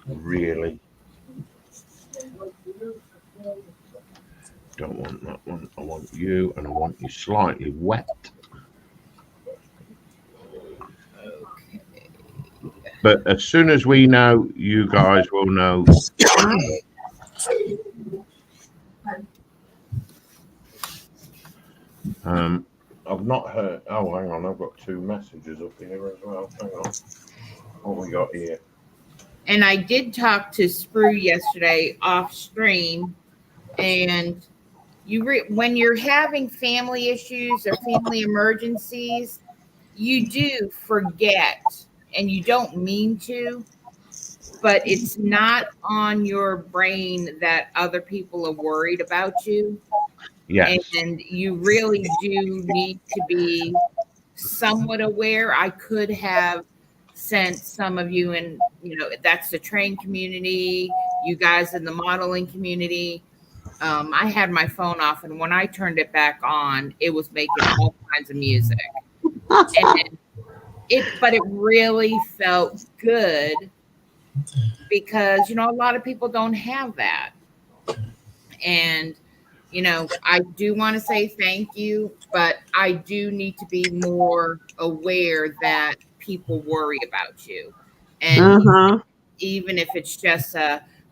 S2: Really. Don't want that one. I want you, and I want you slightly wet. But as soon as we know, you guys will know. I've not heard. Oh, hang on. I've got 2 messages up here as well. Hang on. What we got here?
S7: And I did talk to Sprue yesterday off stream, and when you're having family issues or family emergencies, you do forget, and you don't mean to, but it's not on your brain that other people are worried about you.
S2: Yes.
S7: And you really do need to be somewhat aware. I could have sent some of you in, that's the train community. you guys in the modeling community. I had my phone off, and when I turned it back on, it was making all kinds of music. And but it really felt good because, a lot of people don't have that. And, I do want to say thank you, but I do need to be more aware that people worry about you. And even if it's just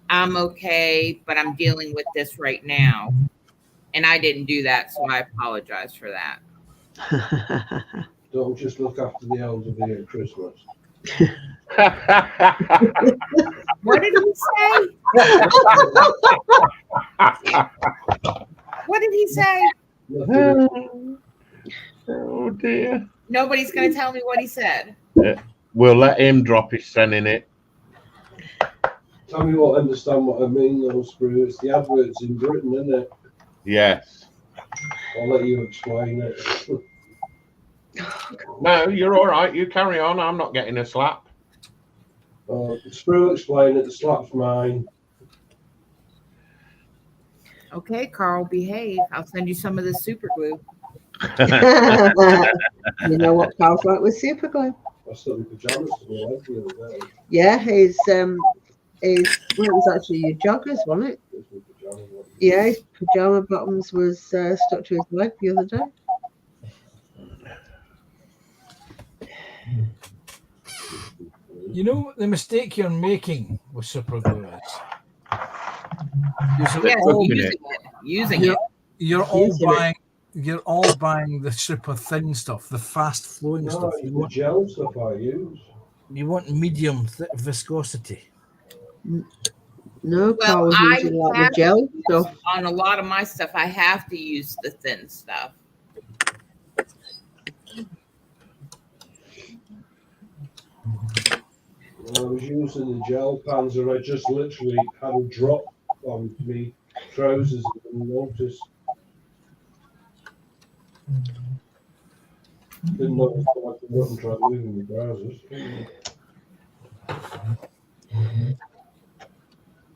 S7: I'm okay, but I'm dealing with this right now. And I didn't do that, so I apologize for that.
S9: Don't just look after the elderly at Christmas.
S7: What did he say? What did he say?
S2: Oh dear.
S7: Nobody's going to tell me what he said.
S2: We'll let him drop his son in it.
S9: Tell me what understand what I mean, though, Sprue. It's the adverts in Britain, isn't it?
S2: Yes.
S9: I'll let you explain it.
S2: No, you're all right. You carry on. I'm not getting a slap.
S9: Sprue, explain it. The slap's mine.
S7: Okay, Carl, behave. I'll send you some of this super glue.
S3: You know what Carl's like with super glue.
S9: I still in pajamas to the leg the other day.
S3: Yeah, his well, it was actually your joggers, wasn't it? Yeah, his pajama bottoms was stuck to his leg the other day.
S5: You know the mistake you're making with super glue is
S7: Using it.
S5: You're all buying the super thin stuff, the fast flowing stuff.
S9: You want gel stuff I use.
S5: You want medium viscosity.
S3: No, Carl was using like the gel stuff.
S7: On a lot of my stuff, I have to use the thin stuff.
S9: When I was using the gel Panzer, I just literally had a drop on me trousers and noticed. Didn't know if I wasn't trying moving my trousers.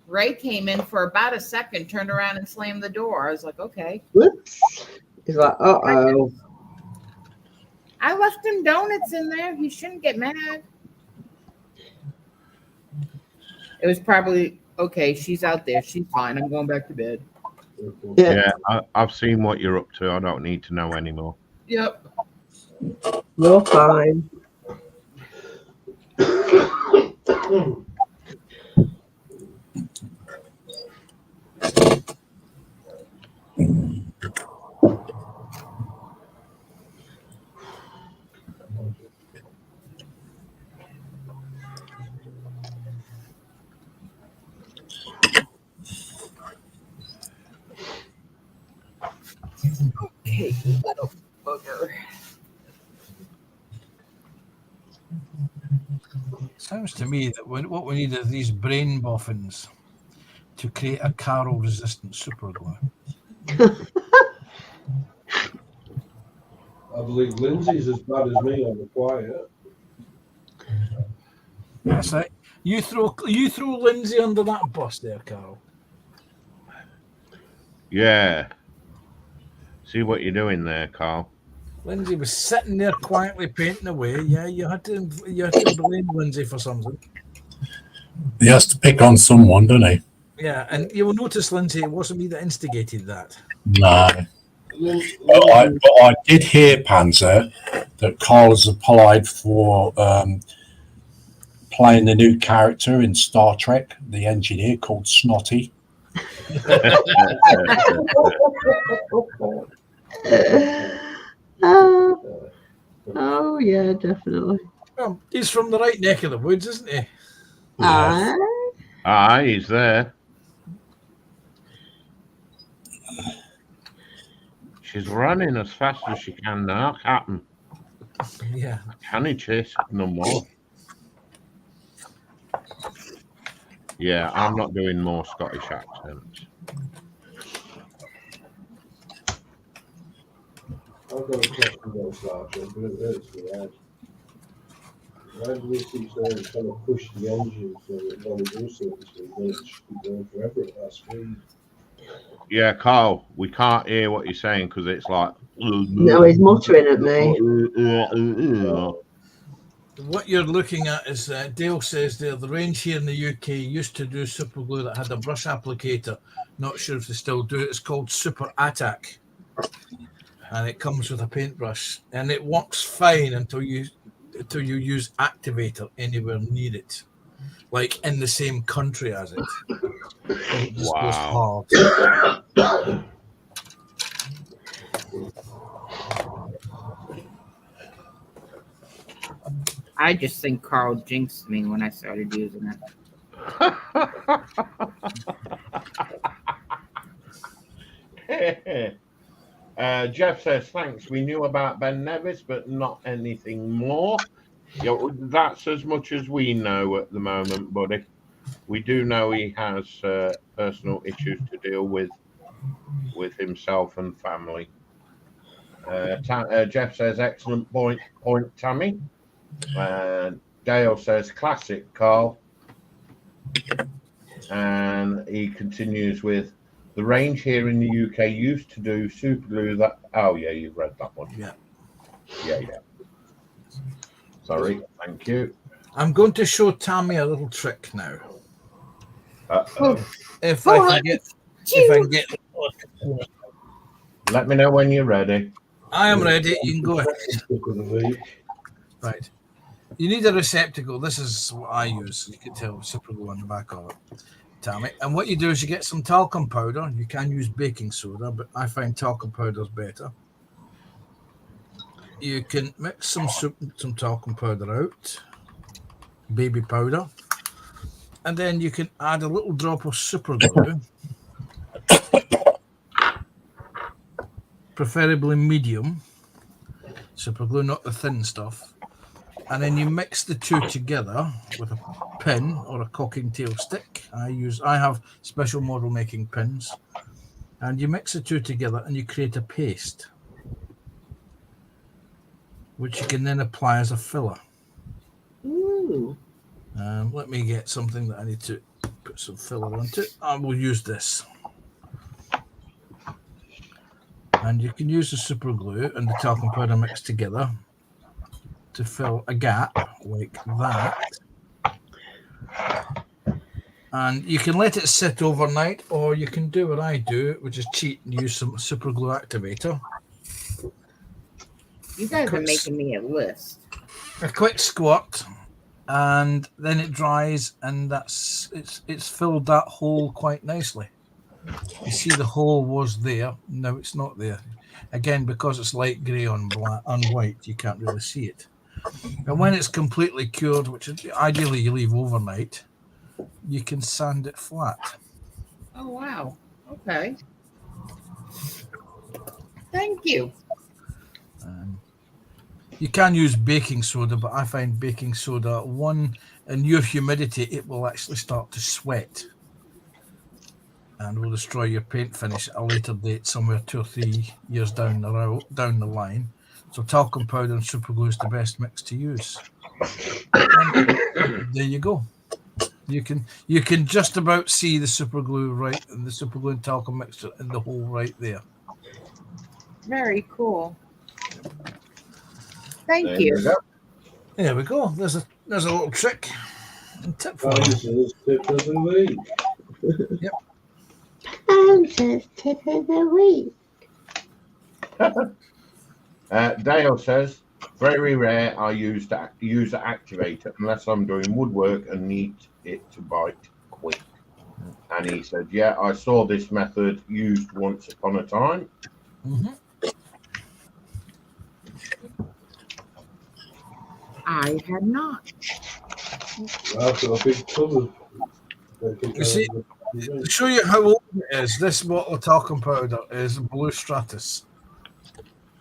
S7: Ray came in for about a second, turned around and slammed the door. I was like, okay.
S3: Whoops. He's like, uh-oh.
S7: I left him donuts in there. He shouldn't get mad. It was probably, okay, she's out there. She's fine. I'm going back to bed.
S2: Yeah, I've seen what you're up to. I don't need to know anymore.
S7: Yep.
S3: You're fine.
S7: Okay, little booger.
S5: Sounds to me that what we need are these brain boffins to create a Carol-resistant super glue.
S9: I believe Lindsay's as bad as me on the quiet.
S5: That's right. You throw Lindsay under that bus there, Carol.
S2: Yeah. See what you're doing there, Carl.
S5: Lindsay was sitting there quietly painting away. Yeah, you had to blame Lindsay for something.
S8: He has to pick on someone, doesn't he?
S5: Yeah, and you will notice, Lindsay, it wasn't me that instigated that.
S8: No. But I did hear, Panzer, that Carl has applied for playing the new character in Star Trek, the engineer called Snotty.
S3: Oh yeah, definitely.
S5: Well, he's from the right neck of the woods, isn't he?
S2: Aye, he's there. She's running as fast as she can now, Captain.
S5: Yeah.
S2: Can he chase no more? Yeah, I'm not doing more Scottish accents.
S9: I've got a question about Star Trek, but it hurts my head. When this keeps going, it's trying to push the engine so it only does certain speed, then it should be going forever at that speed.
S2: Yeah, Carl, we can't hear what you're saying because it's like.
S3: No, he's muttering at me.
S5: What you're looking at is Dale says there the range here in the UK used to do super glue that had a brush applicator. Not sure if they still do it. It's called Super Attack, and it comes with a paintbrush, and it works fine until you use activator anywhere near it, like in the same country as it. It just goes hard.
S7: I just think Carl jinxed me when I started using
S2: it. Jeff says, thanks. We knew about Ben Nevis, but not anything more. Yeah, that's as much as we know at the moment, buddy. We do know he has personal issues to deal with himself and family. Jeff says, excellent point, Tammy. Dale says, classic, Carl. And he continues with, the range here in the UK used to do super glue that. Oh, yeah, you've read that one.
S5: Yeah.
S2: Sorry, thank you.
S5: I'm going to show Tammy a little trick now. If
S7: Oh,
S5: I can get.
S2: Let me know when you're ready.
S5: I am ready. You can go ahead. Right. You need a receptacle. This is what I use. You can tell super glue on the back of it, Tammy. And what you do is you get some talcum powder. You can use baking soda, but I find talcum powder is better. You can mix some talcum powder out, baby powder, and then you can add a little drop of super glue, preferably medium super glue, not the thin stuff. And then you mix the two together with a pin or a cocking tail stick. I have special model making pins, and you mix the two together and you create a paste, which you can then apply as a filler.
S7: Ooh.
S5: Let me get something that I need to put some filler onto. I will use this. And you can use the super glue and the talcum powder mixed together to fill a gap like that. And you can let it sit overnight, or you can do what I do, which is cheat and use some super glue activator.
S7: You guys are making me a list.
S5: A quick squirt, and then it dries, and it's filled that hole quite nicely. You see the hole was there. No, it's not there. Again, because it's light grey on white, you can't really see it. And when it's completely cured, which ideally you leave overnight, you can sand it flat.
S7: Oh, wow. Okay. Thank you.
S5: You can use baking soda, but I find baking soda, in your humidity, it will actually start to sweat and will destroy your paint finish at a later date, somewhere 2 or 3 years down the line. So talcum powder and super glue is the best mix to use. And there you go. You can just about see the super glue and the super glue and talcum mixture in the hole right there.
S7: Very cool. Thank you.
S5: There we go. There's a little trick and tip for you.
S9: Tip of the week.
S5: Yep.
S3: Panzer's tip of the week.
S2: Dale says, very rare I use the activator unless I'm doing woodwork and need it to bite quick. And he said, yeah, I saw this method used once upon a time.
S5: Mm-hmm.
S7: I had not.
S9: I've got a big cupboard.
S5: You see, to show you how old it is, this bottle of talcum powder is Blue Stratus.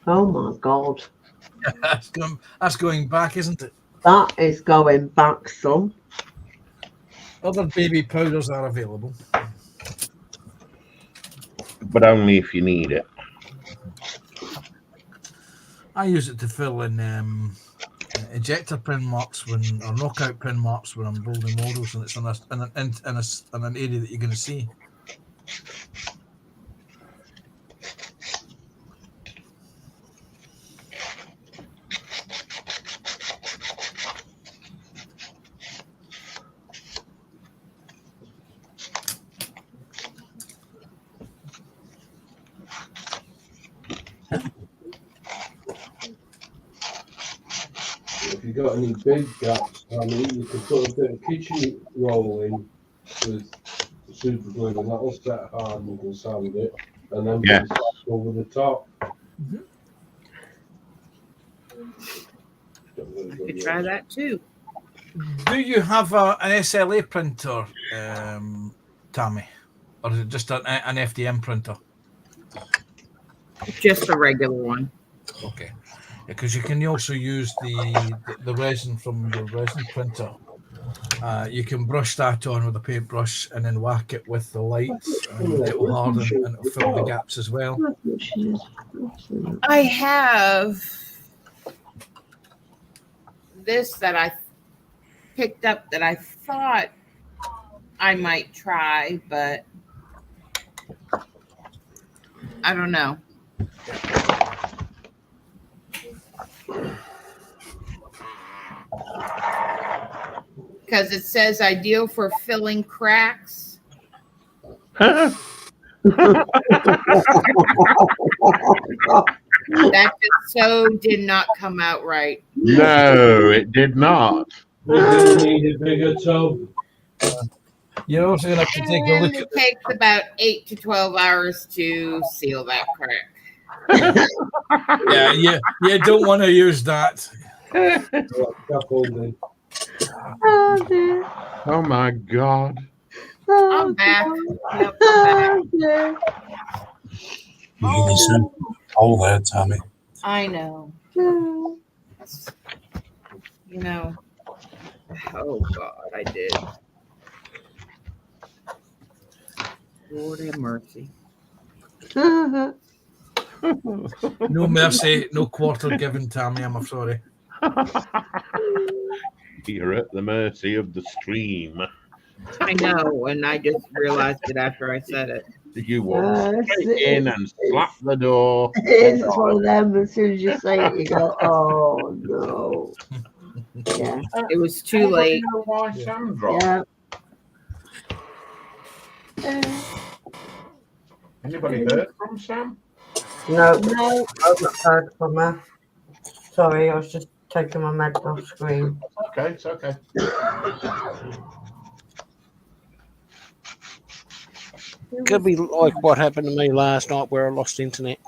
S3: Oh my God.
S5: That's going back, isn't it?
S3: That is going back some.
S5: Other baby powders are available.
S2: But only if you need it.
S5: I use it to fill in ejector pin marks or knockout pin marks when I'm building models, and it's in an area that you're going to see.
S9: If you got any big gaps, I mean, you can put a bit of kitchen roll in with super glue, and that'll set hard, and you can sand it, and then
S2: Yeah.
S9: put the top over the top.
S7: I could try that too.
S5: Do you have an SLA printer, Tammy, or is it just an FDM printer?
S7: Just a regular one.
S5: Okay, because you can also use the resin from your resin printer. You can brush that on with a paintbrush and then whack it with the lights, and it will harden and it'll fill the gaps as well.
S7: I have this that I picked up that I thought I might try, but I don't know. Because it says ideal for filling cracks. That just so did not come out right.
S2: No, it did not.
S9: You're going to need a bigger tub.
S5: You're also going to have to take a
S7: And
S5: look
S7: it
S5: at
S7: takes about 8 to 12 hours to seal that crack.
S5: you don't want to use that.
S9: Scaffolding.
S3: Oh dear.
S2: Oh my God.
S7: I'm back. Yep, I'm back.
S8: You really sent all there, Tammy.
S7: I know.
S3: Oh,
S7: You know. Oh God, I did. Lord have mercy.
S3: dear.
S5: No mercy, no quarter given, Tammy. I'm sorry.
S2: You're at the mercy of the stream.
S7: I know, and I just realized it after I said it.
S2: You walk straight in and slap the door.
S3: It's one of them. As soon as you say it, you go, "Oh no!" Yeah,
S7: It was too late.
S2: Know why Sam dropped?
S3: yeah.
S2: Anybody heard from Sam?
S6: No,
S3: No,
S6: I've not heard from her. Sorry, I was just taking my meds off screen.
S2: Okay, it's okay.
S1: Could be like what happened to me last night where I lost internet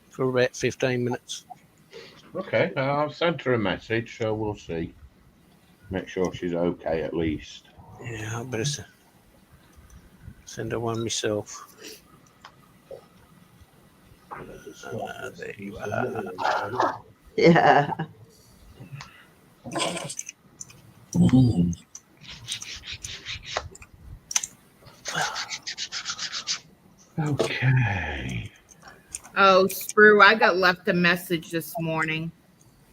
S1: for about 15 minutes.
S2: Okay, I've sent her a message, so we'll see. Make sure she's okay at least.
S1: Yeah, I better send her one myself. There you are.
S3: yeah.
S8: Mm.
S2: Okay.
S7: Oh, Sprue, I got left a message this morning.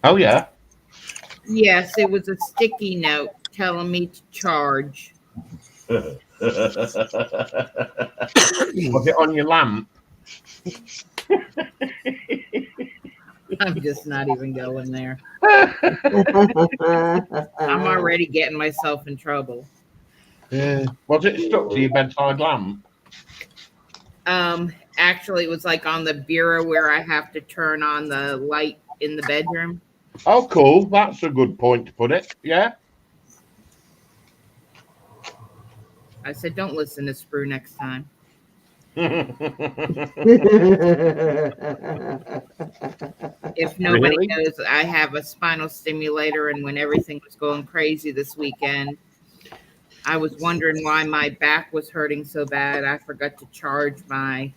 S2: Oh, yeah?
S7: Yes, it was a sticky note telling me to charge.
S2: Was it on your lamp?
S7: I'm just not even going there. I'm already getting myself in trouble.
S2: Yeah. Was it stuck to your bedside lamp?
S7: Actually, it was like on the bureau where I have to turn on the light in the bedroom.
S2: Oh, cool. That's a good point to put it. Yeah.
S7: I said, don't listen to Sprue next time. If nobody
S2: Really?
S7: knows, I have a spinal stimulator, and when everything was going crazy this weekend, I was wondering why my back was hurting so bad. I forgot to charge my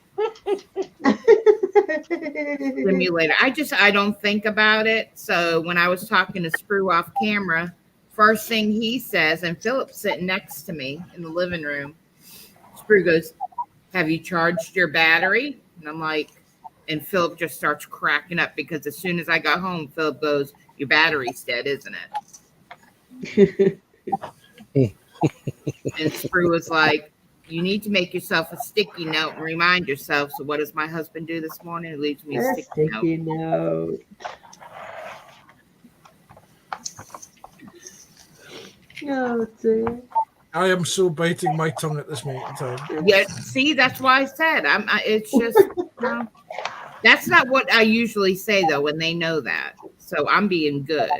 S7: stimulator. I don't think about it. So when I was talking to Sprue off camera, first thing he says, and Philip's sitting next to me in the living room, Sprue goes, "Have you charged your battery?" And I'm like, and Philip just starts cracking up because as soon as I got home, Philip goes, Your battery's dead, isn't it? And Sprue was like, you need to make yourself a sticky note and remind yourself. So what does my husband do this morning? He leaves me a sticky note.
S3: Sticky note. Oh dear.
S5: I am so biting my tongue at this moment in time.
S7: Yeah, see, that's why I said it's just that's not what I usually say though when they know that. So I'm being good.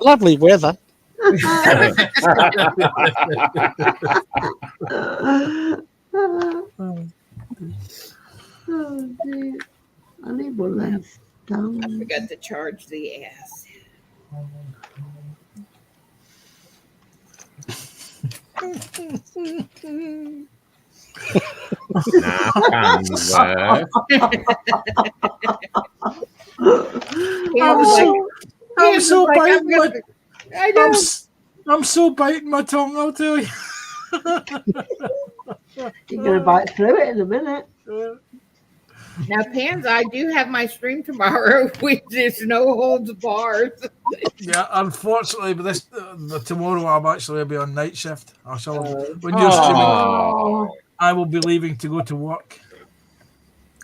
S1: Lovely weather.
S3: Oh dear. I need one of them
S7: I
S3: stones.
S7: forgot to charge the ass.
S2: Now, Panzer.
S5: I'm so biting my tongue, I'll tell you.
S3: You're gonna bite through it in a minute.
S7: Now, Pans, I do have my stream tomorrow, which is no holds barred.
S5: Yeah, unfortunately, but tomorrow I'm actually be on night shift. I shall when you're streaming, I will be leaving to go to work.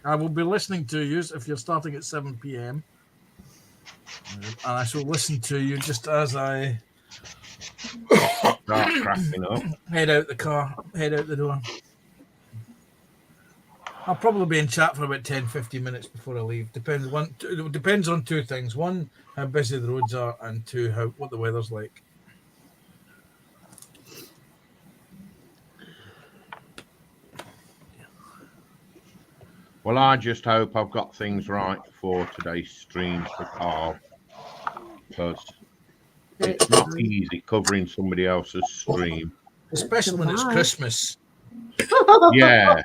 S5: I will be listening to you if you're starting at 7 p.m. And I shall listen to you just as I
S2: Start cracking up.
S5: head out the door. I'll probably be in chat for about 10-15 minutes before I leave. Depends on two things. One, how busy the roads are, and two, what the weather's like.
S2: Well, I just hope I've got things right for today's stream for Carl, because it's not easy covering somebody else's stream.
S5: Especially when it's Christmas.
S2: Yeah.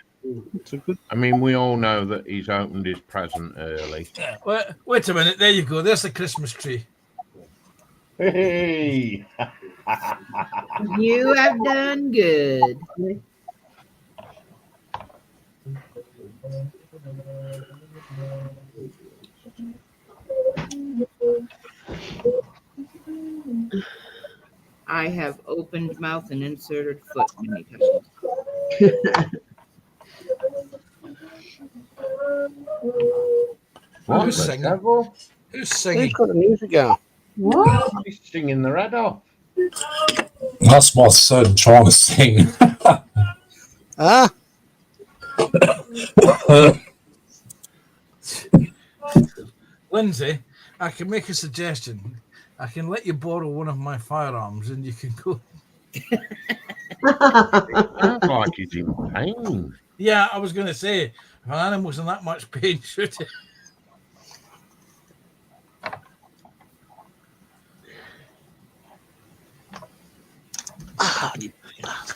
S2: I mean, we all know that he's opened his present early.
S5: Wait a minute. There you go. There's the Christmas tree.
S2: Hey!
S7: You have done good. I have opened mouth and inserted foot many times.
S2: What
S5: Who's
S2: the
S5: singing?
S2: devil?
S5: Who's singing?
S1: Who's got the music on?
S3: What?
S2: He's singing the red off.
S8: That's what I'm trying to sing.
S1: Ah,
S5: Lindsay, I can make a suggestion. I can let you borrow one of my firearms and you can go.
S2: Sounds like he's in pain.
S5: Yeah, I was going to say, if an animal's in that much pain, shoot it.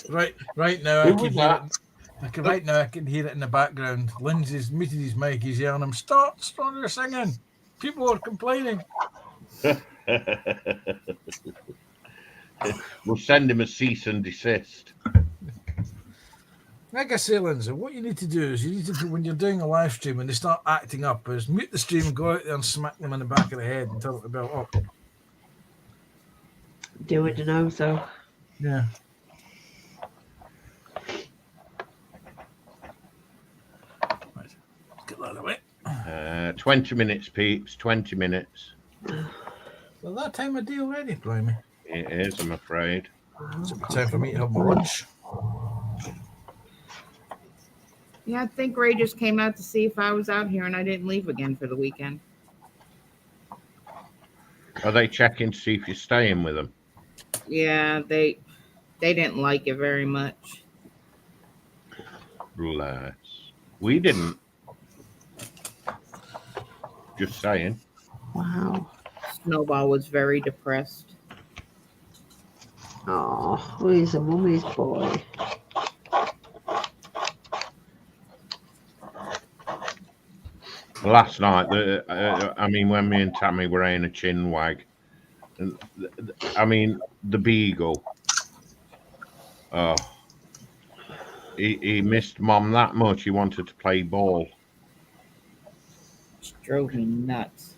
S5: Right now, I can hear it. Right now, I can hear it in the background. Lindsay's muted his mic. He's yelling, "I'm stop your singing. People are complaining."
S2: We'll send him a cease and desist.
S5: Like I say, Lindsay, what you need to do is when you're doing a live stream and they start acting up, is mute the stream and go out there and smack them in the back of the head and tell them to belt up.
S3: Do it, know so.
S5: Yeah. Right. Let's get that out of the way.
S2: 20 minutes, peeps. 20 minutes.
S5: Well, that time of day already, blimey.
S2: It is, I'm afraid.
S5: It's time for me to have my lunch.
S7: Yeah, I think Ray just came out to see if I was out here and I didn't leave again for the weekend.
S2: Are they checking to see if you're staying with them?
S7: Yeah, they didn't like it very much.
S2: Bless. We didn't. Just saying.
S3: Wow.
S7: Snowball was very depressed.
S3: Oh, he's a mummy's boy.
S2: Last night, when me and Tammy were in a chin wag, and the beagle. Oh, he missed Mom that much. He wanted to play ball.
S7: It drove me nuts.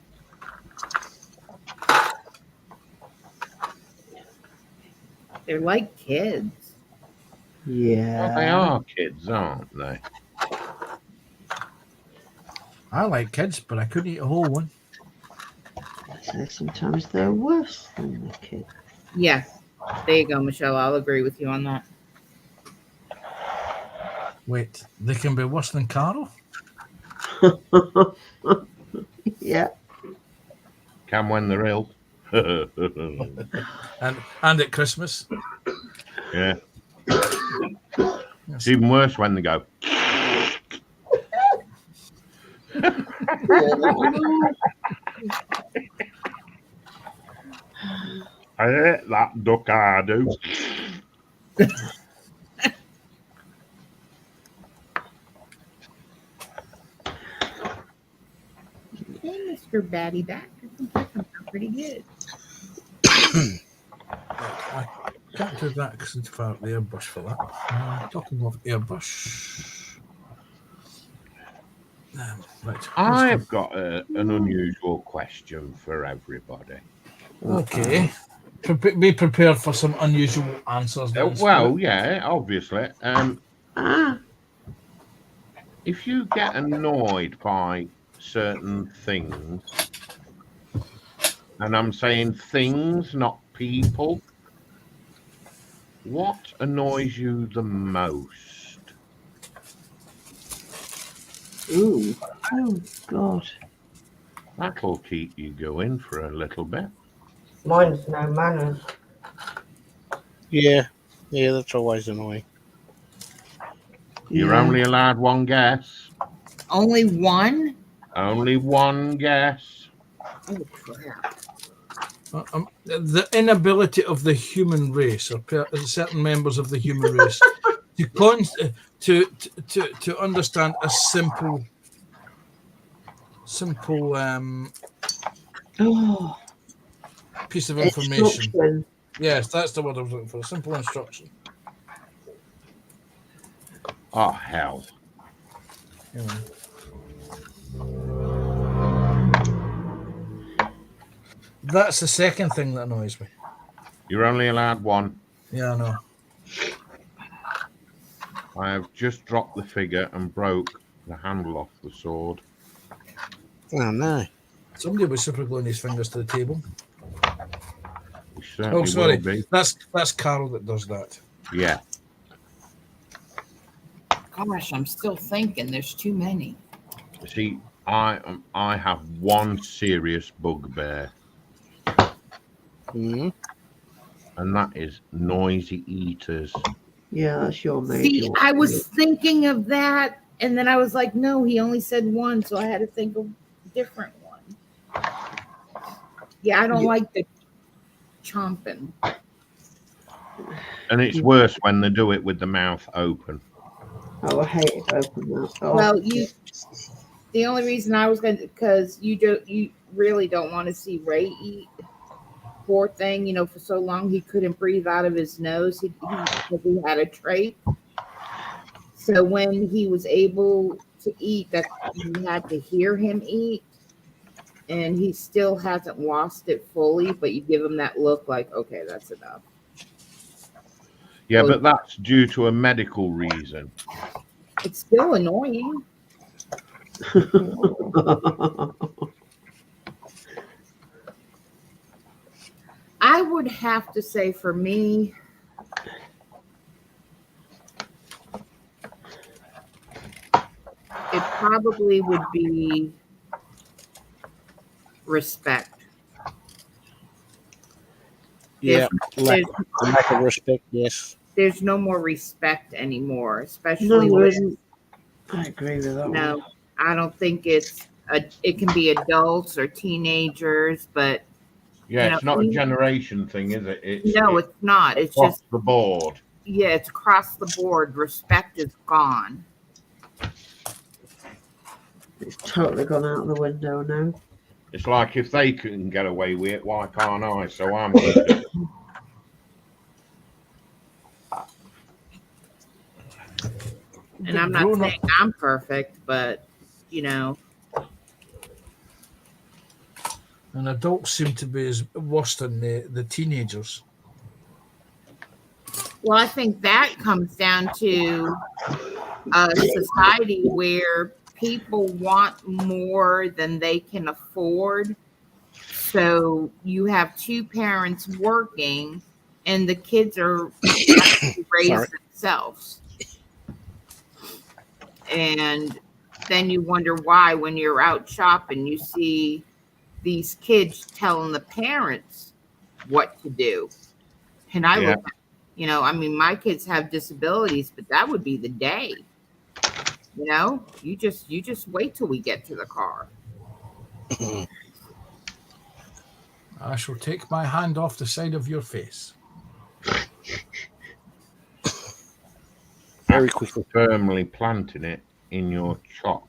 S7: They're like kids.
S3: Yeah.
S2: Well, they are kids, aren't they?
S5: I like kids, but I couldn't eat a whole one.
S3: So sometimes they're worse than the kids.
S7: Yeah. There you go, Michelle. I'll agree with you on that.
S5: Wait, they can be worse than Carol?
S3: Yeah.
S2: Can when they're ill.
S5: And at Christmas.
S2: Yeah. It's even worse when they go. I hate that duck, I do.
S7: Hey, Mr. Batty Back. I think that comes out pretty good.
S5: I can't do that because it's for the airbrush for that. Talking of airbrush. Right.
S2: I've got an unusual question for everybody.
S5: Okay. Be prepared for some unusual answers.
S2: Well, yeah, obviously. If you get annoyed by certain things, and I'm saying things, not people, what annoys you the most?
S3: Ooh. Oh, God.
S2: That'll keep you going for a little bit.
S6: Mine's no manners.
S1: Yeah, that's always annoying.
S2: You're
S3: Yeah.
S2: only allowed one guess.
S7: Only one?
S2: Only one guess.
S7: Oh, crap.
S5: The inability of the human race, or certain members of the human race, to understand a simple
S3: Oh,
S5: piece of information.
S3: instruction.
S5: Yes, that's the word I was looking for. A simple instruction.
S2: Oh, hell.
S5: Yeah. That's the second thing that annoys me.
S2: You're only allowed one.
S5: Yeah, I know.
S2: I have just dropped the figure and broke the handle off the sword.
S1: Oh, no.
S5: Somebody was super gluing his fingers to the table.
S2: It certainly
S5: Oh, sorry.
S2: will be.
S5: That's Carol that does that.
S2: Yeah.
S7: Gosh, I'm still thinking there's too many.
S2: See, I have one serious bugbear,
S1: Mm-hmm.
S2: and that is noisy eaters.
S3: Yeah, that's your major.
S7: See, I was thinking of that, and then I was like, no, he only said one, so I had to think of a different one. Yeah, I don't like the chomping.
S2: And it's worse when they do it with the mouth open.
S3: Oh, I hate it. Open that. Oh.
S7: Well, the only reason I was going to, because you really don't want to see Ray eat. Poor thing, for so long he couldn't breathe out of his nose. He had a trach. So when he was able to eat, that you had to hear him eat, and he still hasn't lost it fully. But you give him that look, like, okay, that's enough.
S2: Yeah, but that's due to a medical reason.
S7: It's still annoying. I would have to say, for me, it probably would be respect.
S1: Yeah,
S7: There's,
S1: lack of respect, yes.
S7: there's no more respect anymore,
S3: No,
S7: especially
S3: there
S7: with,
S3: isn't. I agree with that one.
S7: no, I don't think it can be adults or teenagers, but
S2: Yeah,
S7: You
S2: it's
S7: know,
S2: not a
S7: even-
S2: generation thing, is it? It's
S7: it's not. It's
S2: across
S7: just,
S2: the board.
S7: yeah, it's across the board. Respect is gone.
S3: It's totally gone out of the window now.
S2: It's like if they can get away with it, why can't I? So I'm going to do it.
S7: And I'm not
S5: Grown
S7: saying I'm perfect, but you know,
S5: And adults seem to be as worse than the teenagers.
S7: well, I think that comes down to a society where people want more than they can afford. So you have two parents working, and the kids are raised
S1: Sorry.
S7: themselves. And then you wonder why, when you're out shopping, you see these kids telling the parents what to do. And I
S2: Yeah.
S7: look at, you know, I mean, my kids have disabilities, but that would be the day. You know, you just wait till we get to the car.
S5: I shall take my hand off the side of your face.
S1: Very quickly.
S2: Firmly planting it in your chops.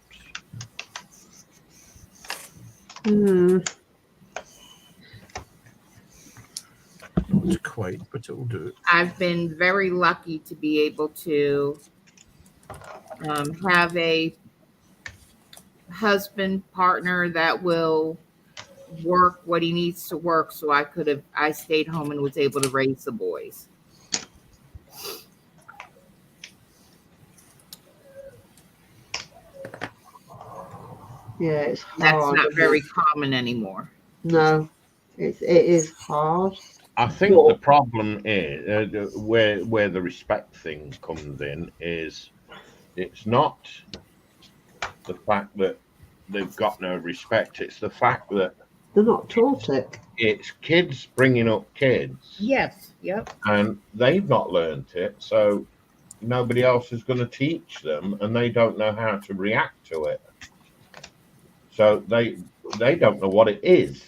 S5: Not quite, but it will do.
S7: I've been very lucky to be able to have a husband partner that will work what he needs to work, so I stayed home and was able to raise the boys.
S3: Yeah, it's hard.
S7: That's not very common anymore.
S3: No, it is hard.
S2: I think the problem is where the respect thing comes in is it's not the fact that they've got no respect. It's the fact that
S3: They're not taught it.
S2: it's kids bringing up kids.
S7: Yes. Yep.
S2: And they've not learnt it, so nobody else is going to teach them, and they don't know how to react to it. So they don't know what it is.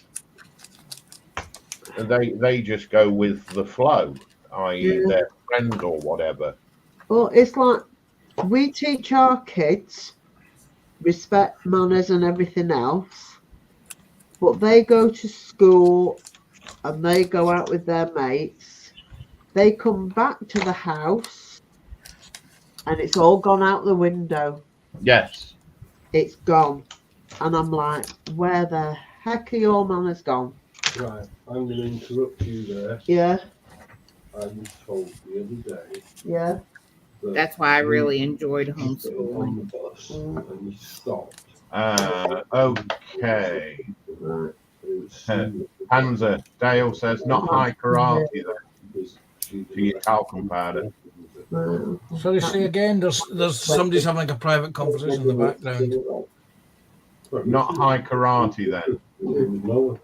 S2: And they just go with the flow, i.e. their friend or whatever.
S3: Well, it's like we teach our kids respect, manners, and everything else, but they go to school and they go out with their mates. They come back to the house and it's all gone out the window.
S2: Yes.
S3: It's gone. And I'm like, where the heck are your manners gone?
S9: Right, I'm going to interrupt you there.
S3: Yeah,
S9: I was told the other day
S3: yeah.
S9: that
S7: That's why I really enjoyed
S9: you got on the
S7: homeschooling.
S9: bus and you stopped.
S2: Okay.
S3: Right.
S9: It was
S2: Panzer, Dale says not high karate then
S9: because she
S2: for your talcum powder.
S3: Right.
S5: Sorry, say again. There's somebody's having a private conversation in the background.
S2: Not high karate then.
S9: No.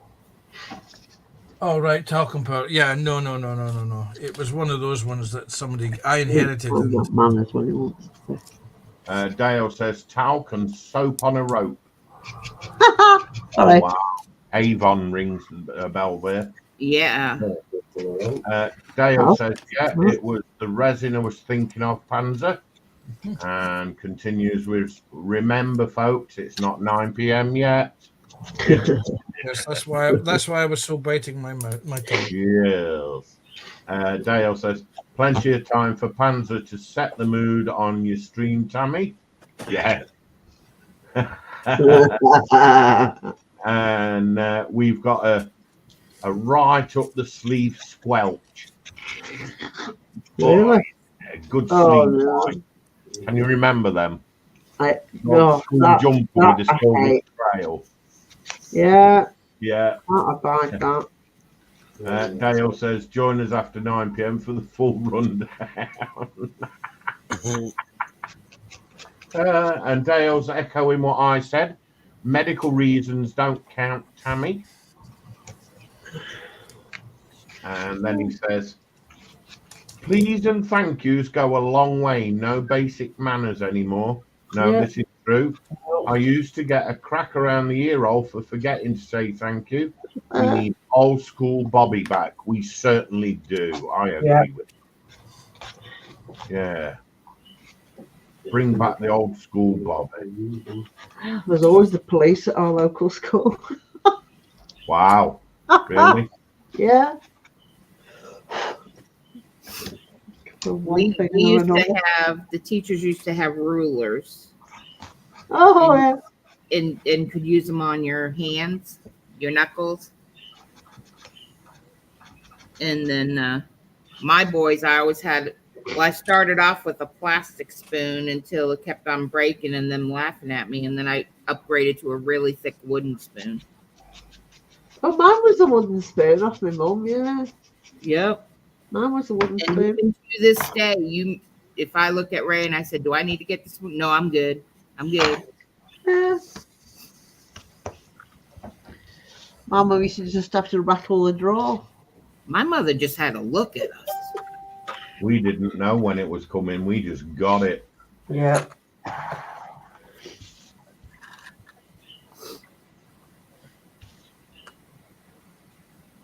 S5: Oh, right, talcum powder. Yeah, no. It was one of those ones that I inherited.
S3: I've got manners when it wants.
S2: Dale says talc and soap on a rope.
S3: Sorry.
S2: Wow. Avon rings a bell there.
S7: Yeah.
S2: Dale says, yeah, it was the resin I was thinking of, Panzer. And continues with, remember, folks, it's not 9 p.m. yet.
S5: Yes, that's why I was so biting my tongue.
S2: Yes. Dale says, plenty of time for Panzer to set the mood on your stream, Tammy. Yeah. And we've got a right up the sleeve squelch.
S3: Really?
S2: A good sleeve.
S3: Oh, no.
S2: Can you remember them?
S3: No,
S2: School
S3: that
S2: jumper with the
S3: I
S2: school
S3: hate.
S2: trail.
S3: Yeah,
S2: Yeah.
S3: not about that.
S2: Dale says, join us after 9 p.m. for the full rundown. And Dale's echoing what I said. Medical reasons don't count, Tammy. And then he says, please and thank yous go a long way. No basic manners anymore. No,
S3: Yeah.
S2: This is true. I used to get a crack around the ear hole for forgetting to say thank you. We need old school Bobby back. We certainly do. I agree with you. Yeah. Bring back the old school Bobby.
S3: There's always the police at our local school.
S2: Wow. Really?
S3: Yeah. for one
S7: We
S3: thing or
S7: used
S3: another.
S7: to have, the teachers used to have rulers
S3: Oh,
S7: and-
S3: yeah.
S7: and could use them on your hands, your knuckles. And then my boys, I always had, well, I started off with a plastic spoon until it kept on breaking and them laughing at me. And then I upgraded to a really thick wooden spoon.
S3: Oh, mine was a wooden spoon off my mum, yeah.
S7: Yep.
S3: Mine was a wooden
S7: And
S3: spoon.
S7: even to this day, if I look at Ray and I said, do I need to get the spoon? No, I'm good. I'm good.
S3: Yeah. My mum used to just have to rattle the drawer.
S7: My mother just had to look at us.
S2: We didn't know when it was coming. We just got it.
S6: Yeah.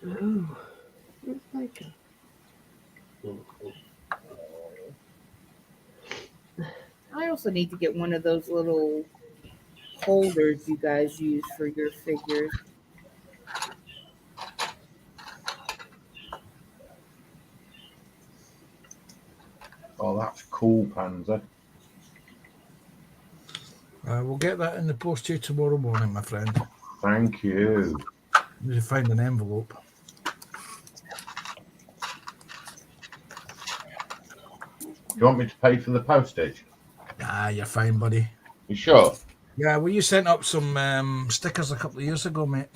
S3: Oh, it's like
S7: I also need to get one of those little holders you guys use for your figures.
S2: Oh, that's cool, Panzer.
S5: We'll get that in the post to you tomorrow morning, my friend.
S2: Thank you.
S5: Need to find an envelope.
S2: Do you want me to pay for the postage?
S5: Ah, you're fine, buddy.
S2: You sure?
S5: Yeah, well, you sent up some stickers a couple of years ago, mate.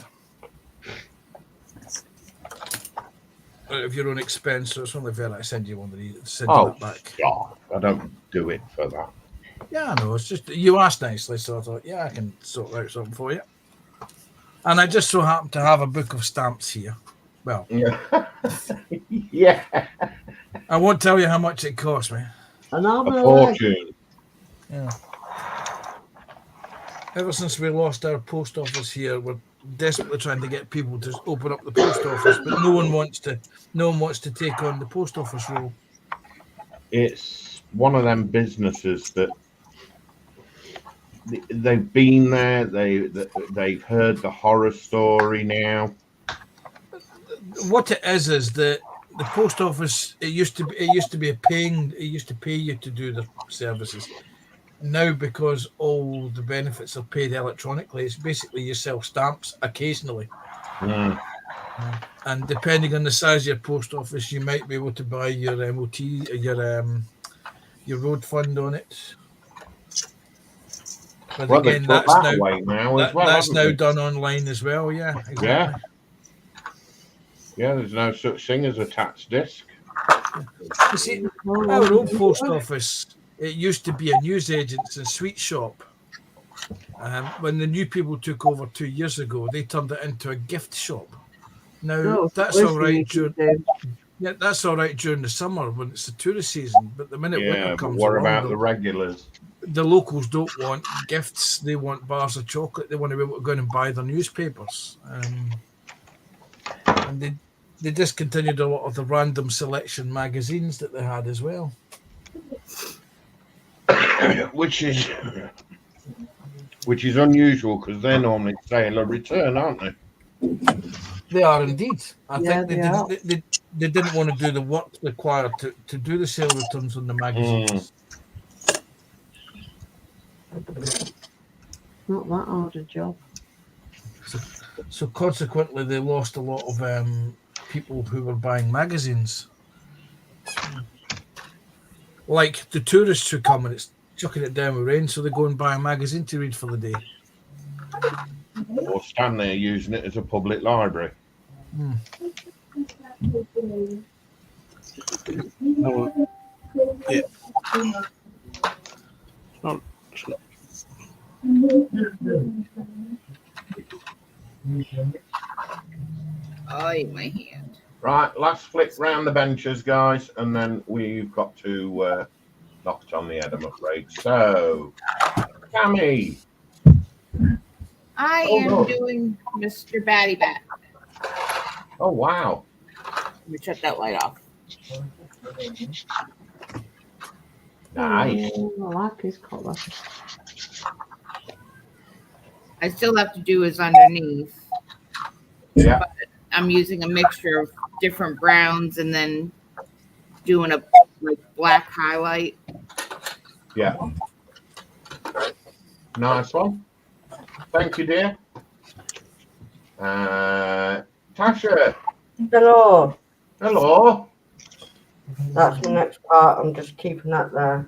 S5: Out of your own expense, so it's only fair that I send you one of these. Send you
S2: Oh,
S5: that back.
S2: God. I don't do it for that.
S5: Yeah, I know. It's just you asked nicely, so I thought, yeah, I can sort out something for you. And I just so happen to have a book of stamps here. Well,
S2: Yeah. Yeah.
S5: I won't tell you how much it cost me.
S3: an arm
S2: A
S3: and a leg.
S2: fortune.
S5: Yeah. Ever since we lost our post office here, we're desperately trying to get people to open up the post office, but no one wants to take on the post office role.
S2: It's one of them businesses that they've been there. They've heard the horror story now.
S5: What it is that the post office it used to be it used to pay you to do the services. Now, because all the benefits are paid electronically, it's basically you sell stamps occasionally.
S2: Mm.
S5: And depending on the size of your post office, you might be able to buy your MOT, your road fund on it. But
S2: Well,
S5: again,
S2: they've put
S5: that's
S2: that
S5: now
S2: away now as well.
S5: that's
S2: haven't
S5: now
S2: they?
S5: done online as well. Yeah, exactly.
S2: Yeah. Yeah, there's no such thing as a tax disc.
S5: You see, our old post office, it used to be a newsagents and sweet shop. When the new people took over 2 years ago, they turned it into a gift shop. Now
S3: No,
S5: that's
S3: listen,
S5: all right
S3: you
S5: during
S3: can do.
S5: that's all right during the summer when it's the tourist season. But the minute
S2: Yeah,
S5: winter
S2: but
S5: comes
S2: what
S5: along,
S2: about the regulars?
S5: the locals don't want gifts. They want bars of chocolate. They want to be able to go in and buy their newspapers. And they discontinued a lot of the random selection magazines that they had as well.
S2: which is unusual because they're normally sale or return, aren't they?
S5: They are indeed. I
S3: Yeah,
S5: think
S3: they are.
S5: they didn't want to do the work required to do the sale returns on the magazines.
S3: Not that hard a job.
S5: So consequently, they lost a lot of people who were buying magazines. Like the tourists who come and it's chucking it down with rain, so they go and buy a magazine to read for the day.
S2: Or stand there using it as a public library.
S1: No, yeah. Oh, it's not-
S7: Oh, my hand.
S2: Right, last flick round the benches, guys, and then we've got to knock it on the head, I'm afraid. So, Tammy.
S7: I am
S2: look.
S7: doing Mr. Batty Bat.
S2: Oh, wow.
S7: Let me shut that light off.
S2: Nice.
S3: Oh, I like his collar.
S7: I still have to do his underneath.
S2: Yeah.
S7: I'm using a mixture of different browns and then doing like black highlight.
S2: Yeah. Nice one. Thank you, dear. Tasha.
S6: Hello.
S2: Hello.
S6: That's the next part. I'm just keeping that there.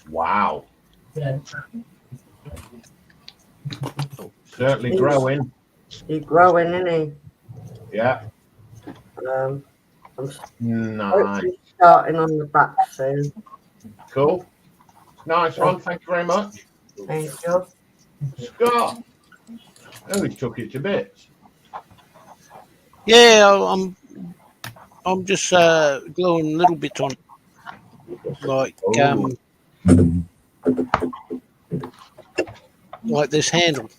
S2: Wow. Certainly growing.
S6: He's growing, isn't he?
S2: Yeah.
S6: I'm
S2: Nice.
S6: hopefully starting on the back soon.
S2: Cool. Nice one. Thank you very much.
S6: Thank you.
S2: Scott. Oh, he took it to bits.
S1: Yeah, I'm just gluing little bits on, like like this handle.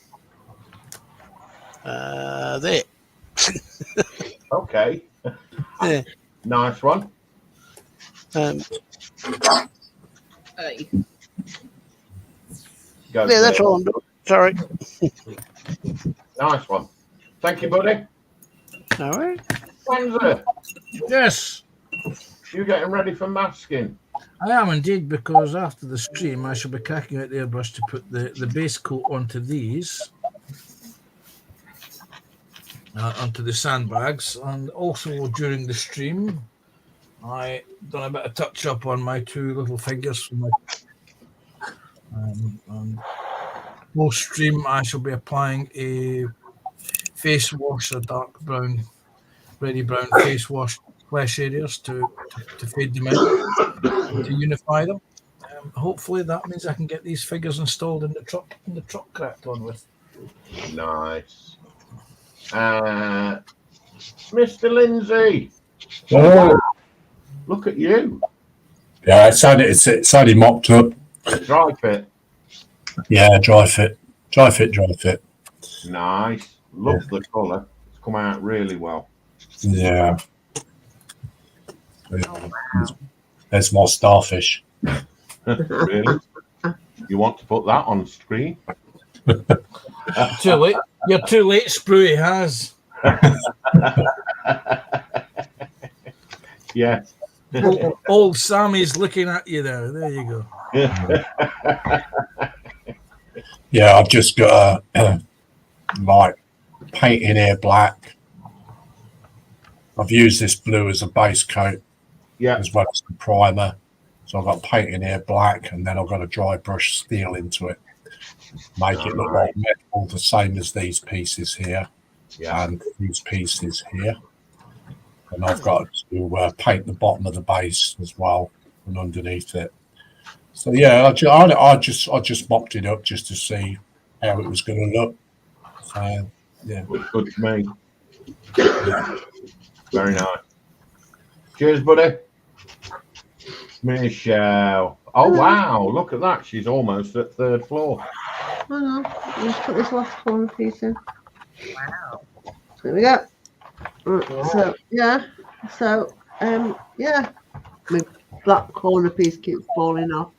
S1: There.
S2: Okay.
S1: Yeah.
S2: Nice one.
S1: Yeah, that's all I'm doing. Sorry.
S2: Nice one. Thank you, buddy.
S1: All right.
S2: Panzer,
S5: Yes,
S2: you getting ready for masking?
S5: I am indeed, because after the stream I shall be cracking out the airbrush to put the base coat onto these, onto the sandbags, and also during the stream I done a bit of touch up on my two little figures from my and post stream I shall be applying a face wash, a dark brown, ready brown face wash flesh areas to fade them in, to unify them. Hopefully that means I can get these figures installed in the truck cracked on with.
S2: Nice. Mr. Lindsey.
S8: Oh,
S2: Look at you.
S8: yeah, it's only mopped up.
S2: Dry fit.
S8: Yeah, dry fit.
S2: Nice. Love the colour. It's come out really well.
S8: Yeah.
S7: Oh, wow.
S8: There's more starfish.
S2: Really? You want to put that on screen?
S5: Too late. You're too late, Sprue has.
S2: Yeah.
S5: Old Sammy's looking at you there. There you go.
S8: Yeah, I've just got like paint in here black. I've used this blue as a base coat,
S2: Yeah.
S8: as well as the primer. So I've got paint in here black, and then I've got a dry brush steel into it, make it look like metal, the same as these pieces here and these pieces here. And I've got to paint the bottom of the base as well and underneath it. So yeah, I just mopped it up just to see how it was going to look. So yeah,
S2: Good to me. Yeah. Very nice. Cheers, buddy. Michelle. Oh wow! Look at that. She's almost at third floor.
S3: Hang on, let's put this last corner piece in.
S7: Wow.
S3: There we go. So yeah, yeah, my black corner piece keeps falling off.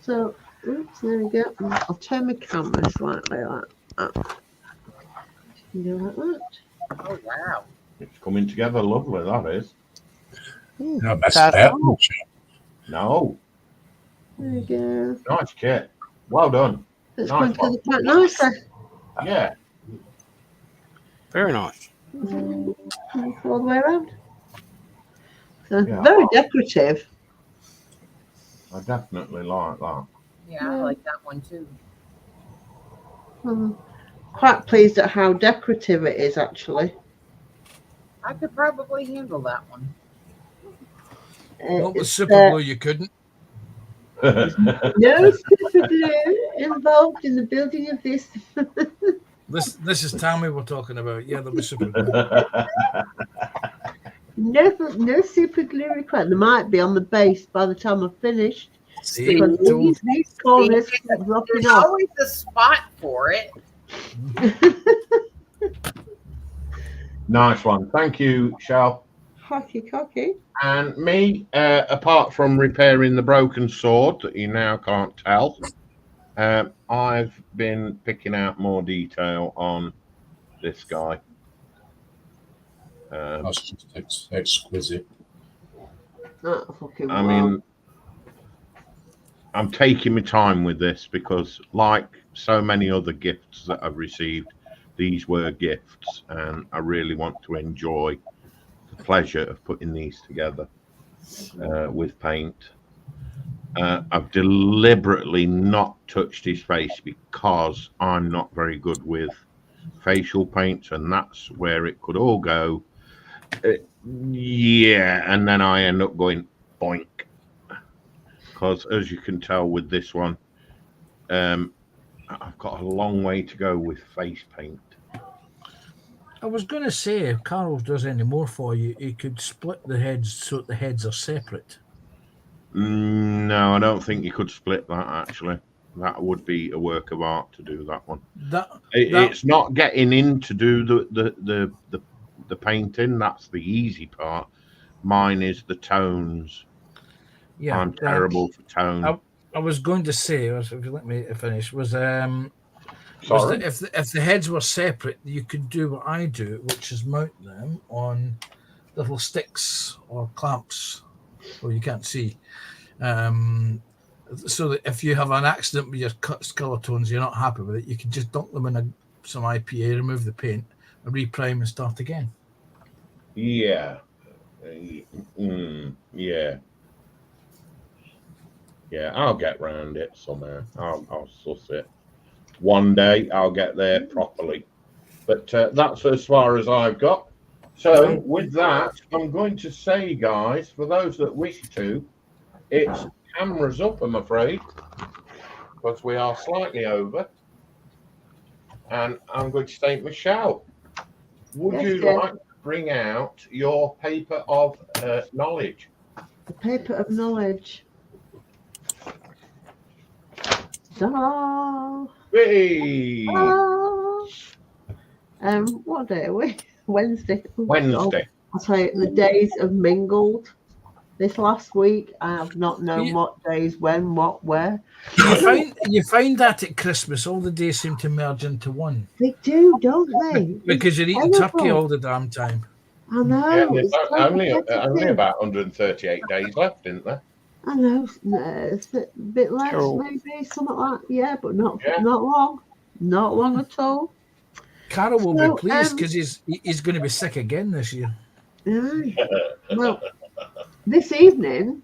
S3: So oops, there we go. I'll turn my camera slightly like that. You go like that.
S7: Oh, wow.
S2: It's coming together lovely. That is.
S8: no, that's that.
S2: No.
S3: There we go.
S2: Nice kit. Well done.
S3: It's
S2: Nice
S3: going together quite nicely.
S2: Yeah.
S1: Very nice.
S3: All the way around. So
S2: Yeah.
S3: very decorative.
S2: I definitely like that.
S7: Yeah, I like that one too.
S3: I'm quite pleased at how decorative it is, actually.
S7: I could probably handle that one.
S5: Not with
S3: It's,
S5: super glue, you couldn't.
S3: no super glue involved in the building of this.
S5: This is Tammy we're talking about. Yeah, there'll be super glue.
S3: No super glue required. There might be on the base by the time I've finished.
S5: See,
S3: Because
S5: told-
S3: these corners keep dropping
S7: There's
S3: off.
S7: always a spot for it.
S2: Nice one. Thank you, Shell.
S3: Cocky.
S2: And me, apart from repairing the broken sword that you now can't tell, I've been picking out more detail on this guy.
S8: That's just exquisite.
S3: That fucking
S2: I mean, I'm taking my time with this because, like so many other gifts that I've received, these were gifts, and I really want to enjoy the pleasure of putting these together with paint. I've deliberately not touched his face because I'm not very good with facial paints, and that's where it could all go. Yeah, and then I end up going boink. Because as you can tell with this one, I've got a long way to go with face paint.
S5: I was going to say, if Carol does any more for you, he could split the heads so that the heads are separate.
S2: No, I don't think you could split that, actually. That would be a work of art to do that one. It's not getting in to do the painting. That's the easy part. Mine is the tones. Yeah, I'm terrible for tone.
S5: I was going to say, if you let me finish, was that if the heads were separate, you could do what I do, which is mount them on little sticks or clamps, or you can't see, so that if you have an accident with your cut skeletons, you're not happy with it, you can just dunk them in some IPA, remove the paint, and reprime and start again.
S2: Yeah. Yeah, I'll get round it somehow. I'll suss it. One day I'll get there properly. But that's as far as I've got. So with that, I'm going to say, guys, for those that wish to, it's cameras up, I'm afraid, because we are slightly over. And I'm going to say, Michelle, would you like to bring out your paper of knowledge?
S3: The paper of knowledge. Ta-da!
S2: Hey!
S3: What day are we? Wednesday.
S2: Wednesday.
S3: I'll tell you, the days have mingled. This last week, I have not known what days, when, what, where.
S5: You find that at Christmas, all the days seem to merge into one.
S3: They do, don't they?
S5: Because you're eating turkey all the damn time.
S3: I know.
S2: Yeah, there's only about 138 days left, isn't there?
S3: I know. It's a bit less, maybe, something like that. Yeah, but not long. Not long at all.
S5: Carol will be pleased because he's going to be sick again this year.
S3: Yeah. Well, this evening,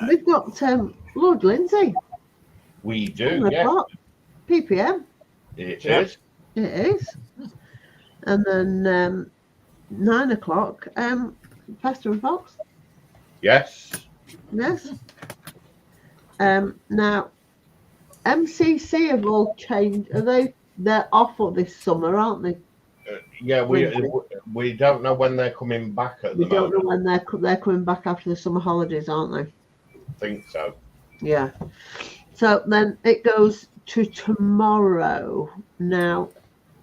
S3: we've got Lord Lindsey.
S2: We do, yeah.
S3: PPM.
S2: It is.
S3: It is. And then 9 o'clock, Pastor and Fox.
S2: Yes.
S3: Yes. Now, MCC have all changed. They're off for this summer, aren't they?
S2: Yeah, we don't know when they're coming back at the moment. We don't
S3: know when they're coming back after the summer holidays, aren't they?
S2: I think so.
S3: Yeah. So then it goes to tomorrow. Now,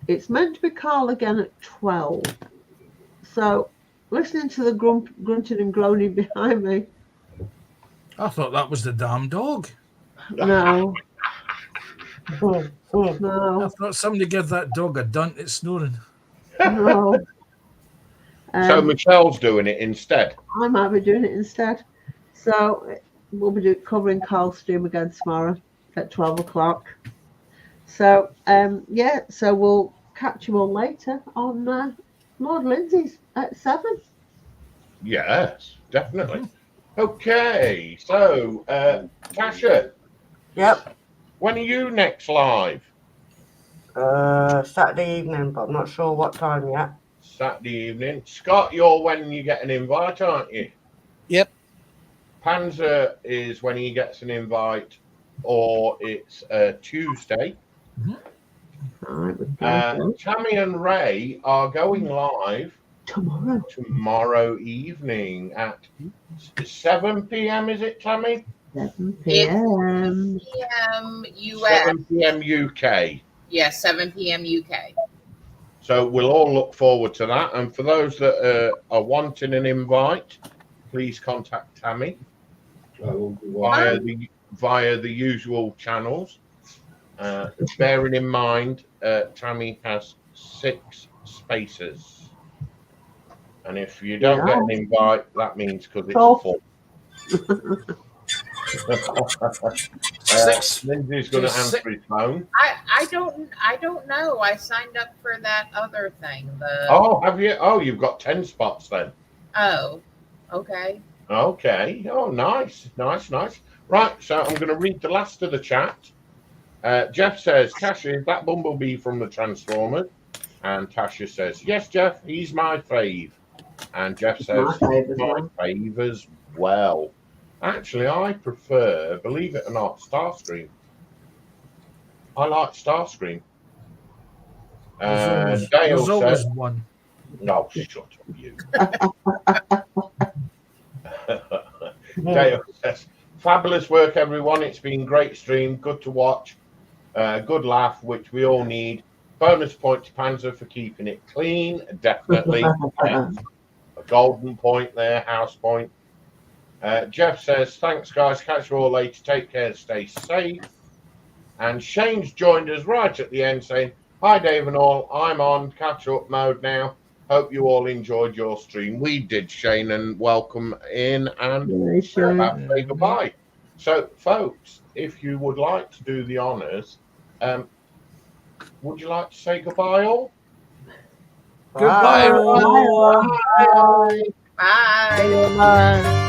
S3: it's meant to be Carl again at 12. So, listening to the grunting and groaning behind me.
S5: I thought that was the damn dog.
S3: No.
S5: No. I thought somebody gave that dog a dunt. It's snoring.
S3: No.
S2: So Michelle's doing it instead.
S3: I might be doing it instead. So we'll be covering Carl's stream again tomorrow at 12 o'clock. So so we'll catch you all later on Lord Lindsey's at 7.
S2: Yes, definitely. Okay, so Tasha.
S6: Yep.
S2: When are you next live?
S6: Saturday evening, but I'm not sure what time yet.
S2: Saturday evening. Scott, you're when you get an invite, aren't you?
S1: Yep.
S2: Panzer is when he gets an invite, or it's Tuesday.
S3: Mm-hmm.
S2: Tammy and Ray are going live
S3: tomorrow
S2: evening at 7 p.m. Is it, Tammy?
S3: 7 p.m.
S7: 7 p.m. US.
S2: 7 p.m. UK.
S7: Yeah, 7 p.m. UK.
S2: So we'll all look forward to that. And for those that are wanting an invite, please contact Tammy via the usual channels. Bearing in mind, Tammy has 6 spaces. And if you don't get an invite, that means because it's
S3: Tough.
S2: full. Lindsay's going to answer his phone.
S7: I don't know. I signed up for that other thing.
S2: Oh, have you? Oh, you've got 10 spots then.
S7: Oh, okay.
S2: Okay. Oh, nice. Right, so I'm going to read the last of the chat. Jeff says, Tasha, is that Bumblebee from the Transformers? And Tasha says, yes, Jeff, he's my fave. And Jeff says, my fave as well. Actually, I prefer, believe it or not, Starscream. I like Starscream. And Dale
S5: there's always
S2: says,
S5: one.
S2: no, shut up, you. Dale says, fabulous work, everyone. It's been a great stream. Good to watch. Good laugh, which we all need. Bonus point to Panzer for keeping it clean. Definitely. A golden point there, house point. Jeff says, thanks, guys. Catch you all later. Take care. Stay safe. And Shane's joined us right at the end saying, hi, Dave and all. I'm on catch-up mode now. Hope you all enjoyed your stream. We did, Shane, and welcome in and we're about to say goodbye. So, folks, if you would like to do the honours, would you like to say goodbye all?
S5: Goodbye, everyone.
S3: Bye.
S7: Bye.
S3: Bye.